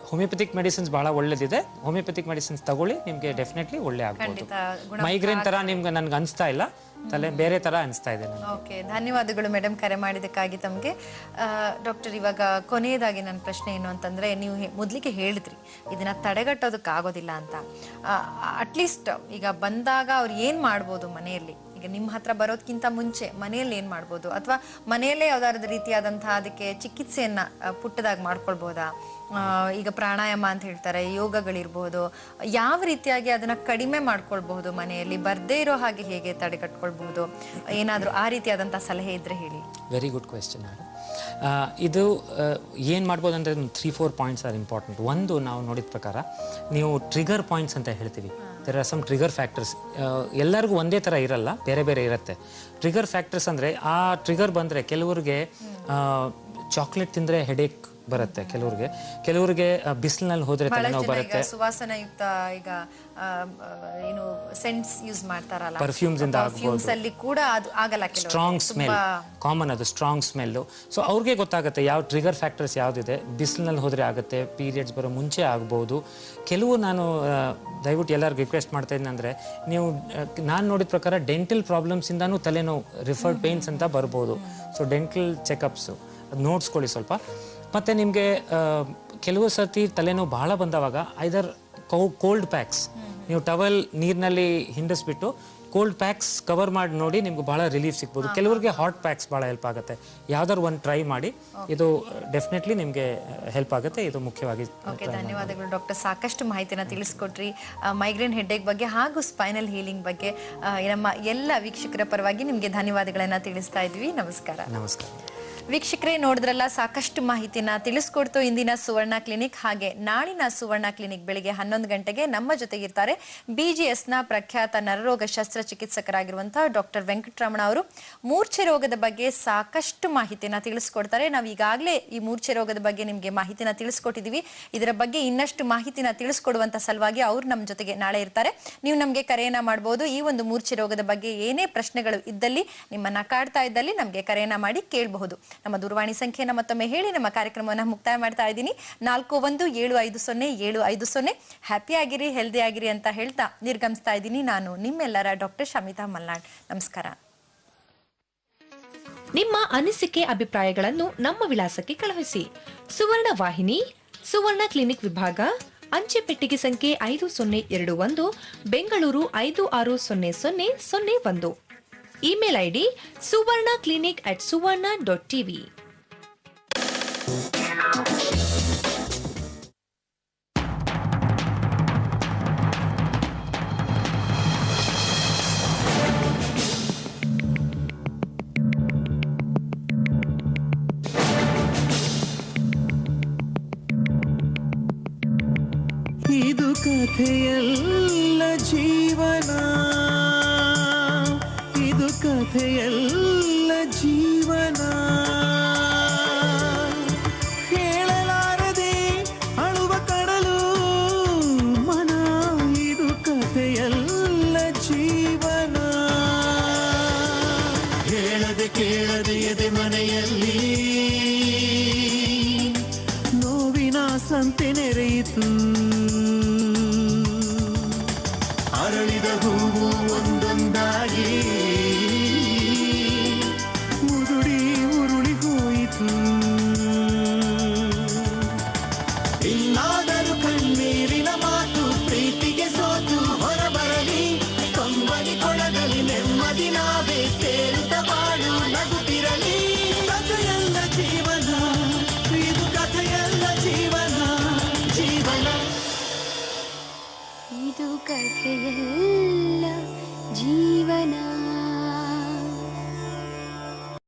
Speaker 13: ಹೋಮಿಯೋಪತಿಕ್ ಮೆಡಿಸಿನ್ಸ್ ಬಹಳ ಒಳ್ಳೇದಿದೆ. ಹೋಮಿಯೋಪತಿಕ್ ಮೆಡಿಸಿನ್ಸ್ ತಗೊಳ್ಳಿ, ನಿಮಗೆ ಡೆಫಿನೆಟ್ಲಿ ಒಳ್ಳೆ ಆಗ್ಬೋದು. ಮೈಗ್ರೇನ್ ತರ ನನ್ಗೆ ಅನಿಸ್ತಾ ಇಲ್ಲ, ತಲೆ ಬೇರೆ ತರ ಅನಿಸ್ತಾ ಇದೆ.
Speaker 2: ಓಕೆ, ಧನ್ಯವಾದಗಳು ಮೇಡಮ್ ಕರೆ ಮಾಡಿದ್ದಕ್ಕಾಗಿ ತಮಗೆ. ಡಾಕ್ಟರ್, ಇವಾಗ ಕೊನೆಯದಾಗಿ ನನ್ನ ಪ್ರಶ್ನೆ ಏನು ಅಂತಂದ್ರೆ, ನೀವು ಮೊದಲಿಗೆ ಹೇಳಿದ್ರಿ ಇದನ್ನ ತಡೆಗಟ್ಟೋದಕ್ಕಾಗೋದಿಲ್ಲ ಅಂತ. ಅಟ್ಲೀಸ್ಟ್ ಈಗ ಬಂದಾಗ ಅವ್ರು ಏನು ಮಾಡ್ಬೋದು ಮನೆಯಲ್ಲಿ? ಈಗ ನಿಮ್ಮ ಹತ್ರ ಬರೋದಕ್ಕಿಂತ ಮುಂಚೆ ಮನೆಯಲ್ಲಿ ಏನು ಮಾಡ್ಬೋದು, ಅಥವಾ ಮನೆಯಲ್ಲೇ ಯಾವ್ದಾದ್ರು ರೀತಿಯಾದಂತಹ ಅದಕ್ಕೆ ಚಿಕಿತ್ಸೆಯನ್ನ ಪುಟ್ಟದಾಗಿ ಮಾಡ್ಕೊಳ್ಬೋದಾ? ಈಗ ಪ್ರಾಣಾಯಾಮ ಅಂತ ಹೇಳ್ತಾರೆ, ಯೋಗಗಳಿರ್ಬೋದು, ಯಾವ ರೀತಿಯಾಗಿ ಅದನ್ನ ಕಡಿಮೆ ಮಾಡ್ಕೊಳ್ಬಹುದು ಮನೆಯಲ್ಲಿ, ಬರ್ದೇ ಇರೋ ಹಾಗೆ ಹೇಗೆ ತಡೆಗಟ್ಕೊಳ್ಬಹುದು? ಏನಾದರೂ ಆ ರೀತಿಯಾದಂತಹ ಸಲಹೆ ಇದ್ರೆ ಹೇಳಿ.
Speaker 13: Very good question madam. ಇದು ಏನು ಮಾಡ್ಬೋದು ಅಂದರೆ 3-4 ಪಾಯಿಂಟ್ಸ್ ಆರ್ ಇಂಪಾರ್ಟೆಂಟ್. ಒಂದು, ನಾವು ನೋಡಿದ ಪ್ರಕಾರ ನೀವು ಟ್ರಿಗರ್ ಪಾಯಿಂಟ್ಸ್ ಅಂತ ಹೇಳ್ತೀವಿ. There are some trigger factors. ಎಲ್ಲರಿಗೂ ಒಂದೇ ಥರ ಇರಲ್ಲ, ಬೇರೆ ಬೇರೆ ಇರುತ್ತೆ. ಟ್ರಿಗರ್ ಫ್ಯಾಕ್ಟರ್ಸ್ ಅಂದರೆ ಆ ಟ್ರಿಗರ್ ಬಂದರೆ ಕೆಲವ್ರಿಗೆ ಚಾಕ್ಲೇಟ್ ತಿಂದರೆ ಹೆಡೇಕ್ ಬರುತ್ತೆ, ಕೆಲವ್ರಿಗೆ ಬಿಸಿಲಿನಲ್ಲಿ ಹೋದ್ರೆ ತಲೆನೋವು ಬರುತ್ತೆ.
Speaker 2: ಸುವಾಸನಯುಕ್ತ ಈಗ ಏನು ಸೆಂಟ್ಸ್ ಯೂಸ್ ಮಾಡ್ತಾರಲ್ಲ,
Speaker 13: ಪರ್ಫ್ಯೂಮ್ಸ್ ಇಂದ
Speaker 2: ಪರ್ಫ್ಯೂಮ್ಸ್ ಅಲ್ಲಿ ಕೂಡ ಅದು ಆಗಲ್ಲ.
Speaker 13: ಸ್ಟ್ರಾಂಗ್ ಸ್ಮೆಲ್ ಕಾಮನ್, ಅದು ಸ್ಟ್ರಾಂಗ್ ಸ್ಮೆಲ್ಲು. ಸೊ ಅವ್ರಿಗೆ ಗೊತ್ತಾಗುತ್ತೆ ಯಾವ ಟ್ರಿಗರ್ ಫ್ಯಾಕ್ಟರ್ಸ್ ಯಾವುದಿದೆ. ಬಿಸಿಲಿನಲ್ಲಿ ಹೋದರೆ ಆಗುತ್ತೆ, ಪೀರಿಯಡ್ಸ್ ಬರೋ ಮುಂಚೆ ಆಗ್ಬೋದು. ಕೆಲವು ನಾನು ದಯವಿಟ್ಟು ಎಲ್ಲರಿಗೂ ರಿಕ್ವೆಸ್ಟ್ ಮಾಡ್ತಾ ಇದ್ದೀನಿ ಅಂದರೆ, ನೀವು ನಾನು ನೋಡಿದ ಪ್ರಕಾರ ಡೆಂಟಲ್ ಪ್ರಾಬ್ಲಮ್ಸಿಂದನೂ ತಲೆನೋವು, ರಿಫರ್ಡ್ ಪೇನ್ಸ್ ಅಂತ ಬರ್ಬೋದು. ಸೊ ಡೆಂಟಲ್ ಚೆಕಪ್ಸು ಅದು ನೋಡ್ಸ್ಕೊಳ್ಳಿ ಸ್ವಲ್ಪ. ಮತ್ತು ನಿಮಗೆ ಕೆಲವು ಸರ್ತಿ ತಲೆನೋವು ಭಾಳ ಬಂದವಾಗ ಐದರ್ ಕೋಲ್ಡ್ ಪ್ಯಾಕ್ಸ್, ನೀವು ಟವಲ್ ನೀರಿನಲ್ಲಿ ಹಿಂಡಿಸ್ಬಿಟ್ಟು ಕೋಲ್ಡ್ ಪ್ಯಾಕ್ಸ್ ಕವರ್ ಮಾಡಿ ನೋಡಿ, ನಿಮ್ಗೆ ಭಾಳ ರಿಲೀಫ್ ಸಿಗ್ಬೋದು. ಕೆಲವರಿಗೆ ಹಾಟ್ ಪ್ಯಾಕ್ಸ್ ಭಾಳ ಹೆಲ್ಪ್ ಆಗುತ್ತೆ. ಯಾವ್ದಾದ್ರು ಒಂದು ಟ್ರೈ ಮಾಡಿ, ಇದು ಡೆಫಿನೆಟ್ಲಿ ನಿಮಗೆ ಹೆಲ್ಪ್ ಆಗುತ್ತೆ. ಇದು ಮುಖ್ಯವಾಗಿ.
Speaker 2: ಓಕೆ, ಧನ್ಯವಾದಗಳು ಡಾಕ್ಟರ್. ಸಾಕಷ್ಟು ಮಾಹಿತಿನ ತಿಳಿಸ್ಕೊಟ್ರಿ ಮೈಗ್ರೇನ್ ಹೆಡ್ಏಕ್ ಬಗ್ಗೆ ಹಾಗೂ ಸ್ಪೈನಲ್ ಹೀಲಿಂಗ್ ಬಗ್ಗೆ. ನಮ್ಮ ಎಲ್ಲ ವೀಕ್ಷಕರ ಪರವಾಗಿ ನಿಮಗೆ ಧನ್ಯವಾದಗಳನ್ನು ತಿಳಿಸ್ತಾ ಇದ್ವಿ. ನಮಸ್ಕಾರ.
Speaker 13: ನಮಸ್ಕಾರ
Speaker 2: ವೀಕ್ಷಕರೇ, ನೋಡಿದ್ರಲ್ಲ, ಸಾಕಷ್ಟು ಮಾಹಿತಿನ ತಿಳಿಸ್ಕೊಡ್ತು ಇಂದಿನ ಸುವರ್ಣ ಕ್ಲಿನಿಕ್. ಹಾಗೆ ನಾಳಿನ ಸುವರ್ಣ ಕ್ಲಿನಿಕ್ ಬೆಳಿಗ್ಗೆ 11 ಗಂಟೆಗೆ ನಮ್ಮ ಜೊತೆಗಿರ್ತಾರೆ BGSನ ಪ್ರಖ್ಯಾತ ನರರೋಗ ಶಸ್ತ್ರಚಿಕಿತ್ಸಕರಾಗಿರುವಂತಹ ಡಾಕ್ಟರ್ ವೆಂಕಟರಮಣ ಅವರು. ಮೂರ್ಛೆ ರೋಗದ ಬಗ್ಗೆ ಸಾಕಷ್ಟು ಮಾಹಿತಿನ ತಿಳಿಸ್ಕೊಡ್ತಾರೆ. ನಾವು ಈಗಾಗಲೇ ಈ ಮೂರ್ಛೆ ರೋಗದ ಬಗ್ಗೆ ನಿಮಗೆ ಮಾಹಿತಿನ ತಿಳಿಸ್ಕೊಟ್ಟಿದ್ದೀವಿ. ಇದರ ಬಗ್ಗೆ ಇನ್ನಷ್ಟು ಮಾಹಿತಿನ ತಿಳಿಸ್ಕೊಡುವಂತ ಸಲುವಾಗಿ ಅವರು ನಮ್ಮ ಜೊತೆಗೆ ನಾಳೆ ಇರ್ತಾರೆ. ನೀವು ನಮಗೆ ಕರೆಯನ್ನ ಮಾಡಬಹುದು. ಈ ಒಂದು ಮೂರ್ಛೆ ರೋಗದ ಬಗ್ಗೆ ಏನೇ ಪ್ರಶ್ನೆಗಳು ಇದ್ದಲ್ಲಿ, ನಿಮ್ಮನ್ನ ಕಾಡ್ತಾ ಇದ್ದಲ್ಲಿ ನಮಗೆ ಕರೆಯನ್ನ ಮಾಡಿ ಕೇಳಬಹುದು. ನಮ್ಮ ದೂರವಾಣಿ ಸಂಖ್ಯೆಯನ್ನು ಮತ್ತೊಮ್ಮೆ ಹೇಳಿ ನಮ್ಮ ಕಾರ್ಯಕ್ರಮವನ್ನು ಮುಕ್ತಾಯ ಮಾಡ್ತಾ ಇದ್ದೀನಿ. 41750750. ಹ್ಯಾಪಿ ಆಗಿರಿ, ಹೆಲ್ದಿ ಆಗಿರಿ ಅಂತ ಹೇಳ್ತಾ ನಿರ್ಗಮಿಸ್ತಾ ಇದ್ದೀನಿ. ನಾನು ನಿಮ್ಮೆಲ್ಲರ ಡಾಕ್ಟರ್ ಶಮಿತಾ ಮಲ್ನಾಡ್. ನಮಸ್ಕಾರ.
Speaker 3: ನಿಮ್ಮ ಅನಿಸಿಕೆ ಅಭಿಪ್ರಾಯಗಳನ್ನು ನಮ್ಮ ವಿಳಾಸಕ್ಕೆ ಕಳುಹಿಸಿ. ಸುವರ್ಣ ವಾಹಿನಿ, ಸುವರ್ಣ ಕ್ಲಿನಿಕ್ ವಿಭಾಗ, ಅಂಚೆ ಪೆಟ್ಟಿಗೆ ಸಂಖ್ಯೆ 5021, ಬೆಂಗಳೂರು 560001. Email ID suvarnaclinic@suvarna.tv.
Speaker 10: ಇದು ಕಥೆಯಲ್ಲ ಜೀವನ, ಇದು ಕಥೆಯಲ್ಲ ಜೀವನ, ಹೇಳಲಾರದೆ ಅಳುವ ಕಡಲು ಮನ, ಇದು ಕಥೆಯಲ್ಲ ಜೀವನ. ಹೇಳದೆ ಕೇಳದೆ ಎದೆ ಮನೆಯಲ್ಲಿ ನೋವಿನ ಸಂತೆ ನೆರೆಯಿತು. ಅರಳಿದ ಹೂವು ಒಂದೊಂದಾಗಿ ಮುದುಡಿ ಉರುಳಿ ಹೋಯಿತು. ಇನ್ನಾದರೂ ಕಣ್ಣೀರಿನ ಮಾತು ಪ್ರೀತಿಗೆ ಸೋತು ಹೊರಬರಲಿ. ಕಂಬನಿ ಕೊಳಗಲಿ ನೆಮ್ಮದಿ ನಾವೇ ತೇರುತ್ತ ಬಾಳು ನಗುತ್ತಿರಲಿ. ಕಥೆಯಲ್ಲ ಜೀವನ, ಇದು ಕಥೆಯಲ್ಲ ಜೀವನ, ಜೀವನ
Speaker 11: ಇದು ಕಥೆಯಲ್ಲ ಜೀವನ.